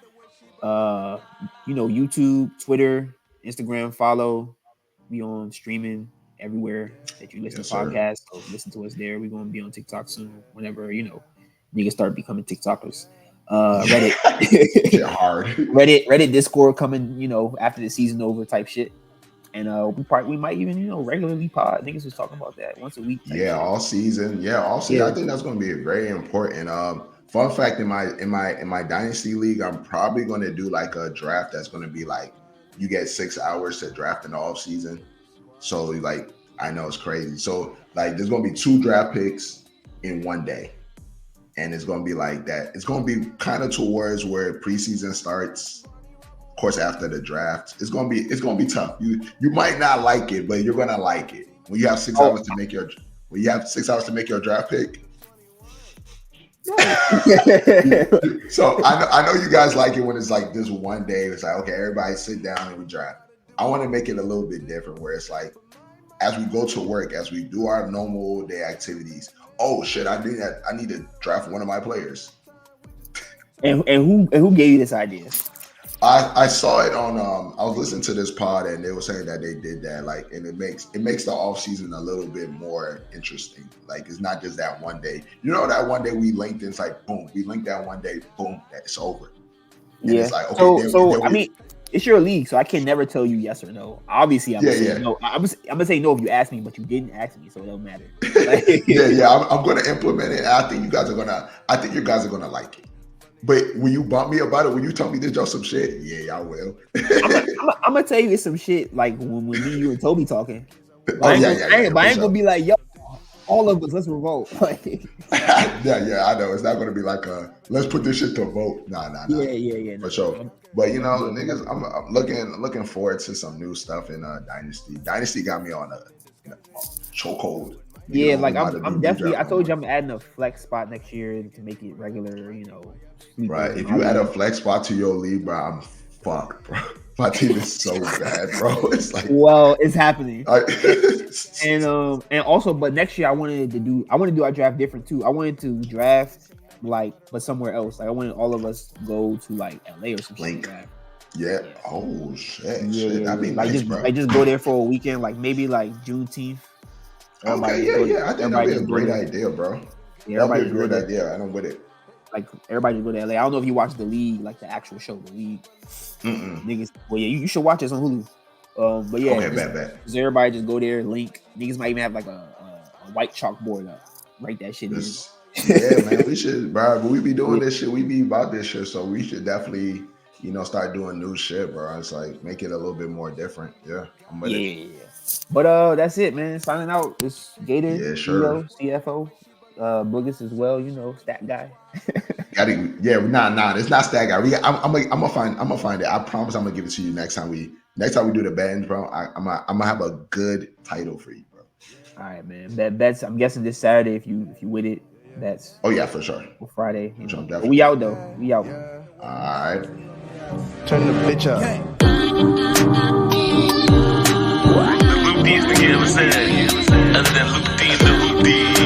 [SPEAKER 1] Uh, YouTube, Twitter, Instagram, follow. We on streaming everywhere that you listen
[SPEAKER 2] Yes,
[SPEAKER 1] to
[SPEAKER 2] sir.
[SPEAKER 1] podcasts. So listen to us there. We're gonna be on TikTok soon. Whenever niggas start becoming TikTokers. Reddit,
[SPEAKER 2] Get hard.
[SPEAKER 1] Reddit, Discord coming. After the season over type shit. And we might even regularly pod. Niggas was talking about that once a week type
[SPEAKER 2] Yeah,
[SPEAKER 1] shit.
[SPEAKER 2] all season. Yeah, all season.
[SPEAKER 1] Yeah,
[SPEAKER 2] I think that's going to be a very important. Fun fact in my dynasty league, I'm probably going to do like a draft that's going to be like you get 6 hours to draft in the off season. So like I know it's crazy. So like there's going to be 2 draft picks in one day, and it's going to be like that. It's going to be kind of towards where preseason starts. Of course, after the draft, it's gonna be tough. You might not like it, but you're gonna like it when you have six
[SPEAKER 1] Oh,
[SPEAKER 2] hours to make your when you have 6 hours to make your draft pick.
[SPEAKER 1] right.
[SPEAKER 2] So I know you guys like it when it's like this one day. It's like okay, everybody sit down and we draft. I want to make it a little bit different, where it's like as we go to work, as we do our normal day activities. Oh shit, I need to draft one of my players.
[SPEAKER 1] and who gave you this idea?
[SPEAKER 2] I saw it on I was listening to this pod and they were saying that they did that like and it makes the off season a little bit more interesting. Like it's not just that one day. You know that one day we linked and it's like boom, we linked that one day, boom, it's over. And
[SPEAKER 1] Yeah.
[SPEAKER 2] it's like okay,
[SPEAKER 1] So
[SPEAKER 2] then
[SPEAKER 1] I
[SPEAKER 2] we
[SPEAKER 1] mean, it's your league, so I can never tell you yes or no. Obviously, I'm
[SPEAKER 2] yeah,
[SPEAKER 1] gonna say
[SPEAKER 2] yeah.
[SPEAKER 1] no. I'm gonna say no if you ask me, but you didn't ask me, so it don't matter. Like,
[SPEAKER 2] Yeah. I'm gonna implement it. And I think you guys are gonna like it. But when you bump me about it, when you tell me this y'all some shit, yeah, I will.
[SPEAKER 1] I'm gonna tell you some shit like when me, you, and Toby talking. But
[SPEAKER 2] Oh yeah, yeah, yeah,
[SPEAKER 1] but I
[SPEAKER 2] for
[SPEAKER 1] ain't gonna
[SPEAKER 2] sure.
[SPEAKER 1] be like, yo, all of us, let's revolt. Like,
[SPEAKER 2] Yeah, I know. It's not gonna be like let's put this shit to vote. Nah.
[SPEAKER 1] yeah,
[SPEAKER 2] For
[SPEAKER 1] no.
[SPEAKER 2] sure. But
[SPEAKER 1] I'm gonna do it.
[SPEAKER 2] niggas, I'm looking forward to some new stuff in Dynasty. Dynasty got me on a chokehold. Nigga
[SPEAKER 1] Yeah,
[SPEAKER 2] don't
[SPEAKER 1] like
[SPEAKER 2] even know how to do
[SPEAKER 1] I'm definitely.
[SPEAKER 2] redraft
[SPEAKER 1] I
[SPEAKER 2] no
[SPEAKER 1] told you
[SPEAKER 2] more.
[SPEAKER 1] I'm adding a flex spot next year to make it regular. Sleepers
[SPEAKER 2] Right.
[SPEAKER 1] in
[SPEAKER 2] If
[SPEAKER 1] my
[SPEAKER 2] you add a
[SPEAKER 1] league.
[SPEAKER 2] flex spot to your league, bro, I'm fucked, bro. My team is so bad, bro. It's like
[SPEAKER 1] Well, it's happening.
[SPEAKER 2] I,
[SPEAKER 1] And also, but next year I want to do our draft different too. I wanted to draft but somewhere else. Like I wanted all of us to go to like LA or some shit to
[SPEAKER 2] Link.
[SPEAKER 1] draft.
[SPEAKER 2] Yeah.
[SPEAKER 1] Yeah.
[SPEAKER 2] Oh shit.
[SPEAKER 1] Yeah,
[SPEAKER 2] Shit.
[SPEAKER 1] yeah,
[SPEAKER 2] That'd be
[SPEAKER 1] yeah.
[SPEAKER 2] nice, bro.
[SPEAKER 1] Like just go there for a weekend, like maybe like Juneteenth.
[SPEAKER 2] Okay, yeah. I think that'd
[SPEAKER 1] Everybody
[SPEAKER 2] be a
[SPEAKER 1] just go
[SPEAKER 2] great
[SPEAKER 1] there.
[SPEAKER 2] idea, bro.
[SPEAKER 1] Yeah,
[SPEAKER 2] That'd be
[SPEAKER 1] everybody
[SPEAKER 2] a
[SPEAKER 1] just go
[SPEAKER 2] great
[SPEAKER 1] there.
[SPEAKER 2] idea. And I'm with it.
[SPEAKER 1] Like everybody just go to LA. I don't know if you watch the league, like the actual show, the league.
[SPEAKER 2] Mm-mm.
[SPEAKER 1] Niggas, well, yeah, you should watch this on Hulu. But yeah,
[SPEAKER 2] Okay, bet.
[SPEAKER 1] just everybody just go there, link. Niggas might even have like a white chalkboard up. Write that shit in.
[SPEAKER 2] Yeah, man, we should, bro. But we be doing this shit. We be about this shit, so we should definitely, start doing new shit, bro. It's like make it a little bit more different. Yeah, I'm with it.
[SPEAKER 1] Yeah. But that's it, man. Signing out. It's Gator,
[SPEAKER 2] Yeah, sure.
[SPEAKER 1] EO, CFO, Boogis as well. Stat guy.
[SPEAKER 2] Got it. Yeah, nah. It's not stat guy. I'm gonna find it. I promise I'm gonna give it to you next time we do the bands, bro. I'm gonna have a good title for you, bro.
[SPEAKER 1] All right, man. Bets. I'm guessing this Saturday if you with it. That's
[SPEAKER 2] Oh yeah, for sure.
[SPEAKER 1] Friday. You
[SPEAKER 2] For sure,
[SPEAKER 1] know. But
[SPEAKER 2] definitely.
[SPEAKER 1] we out though. We out.
[SPEAKER 2] All right.
[SPEAKER 3] Turn the bitch up.
[SPEAKER 4] The Luke D's, nigga, ever said? Other than Luke D's, the Luke D's.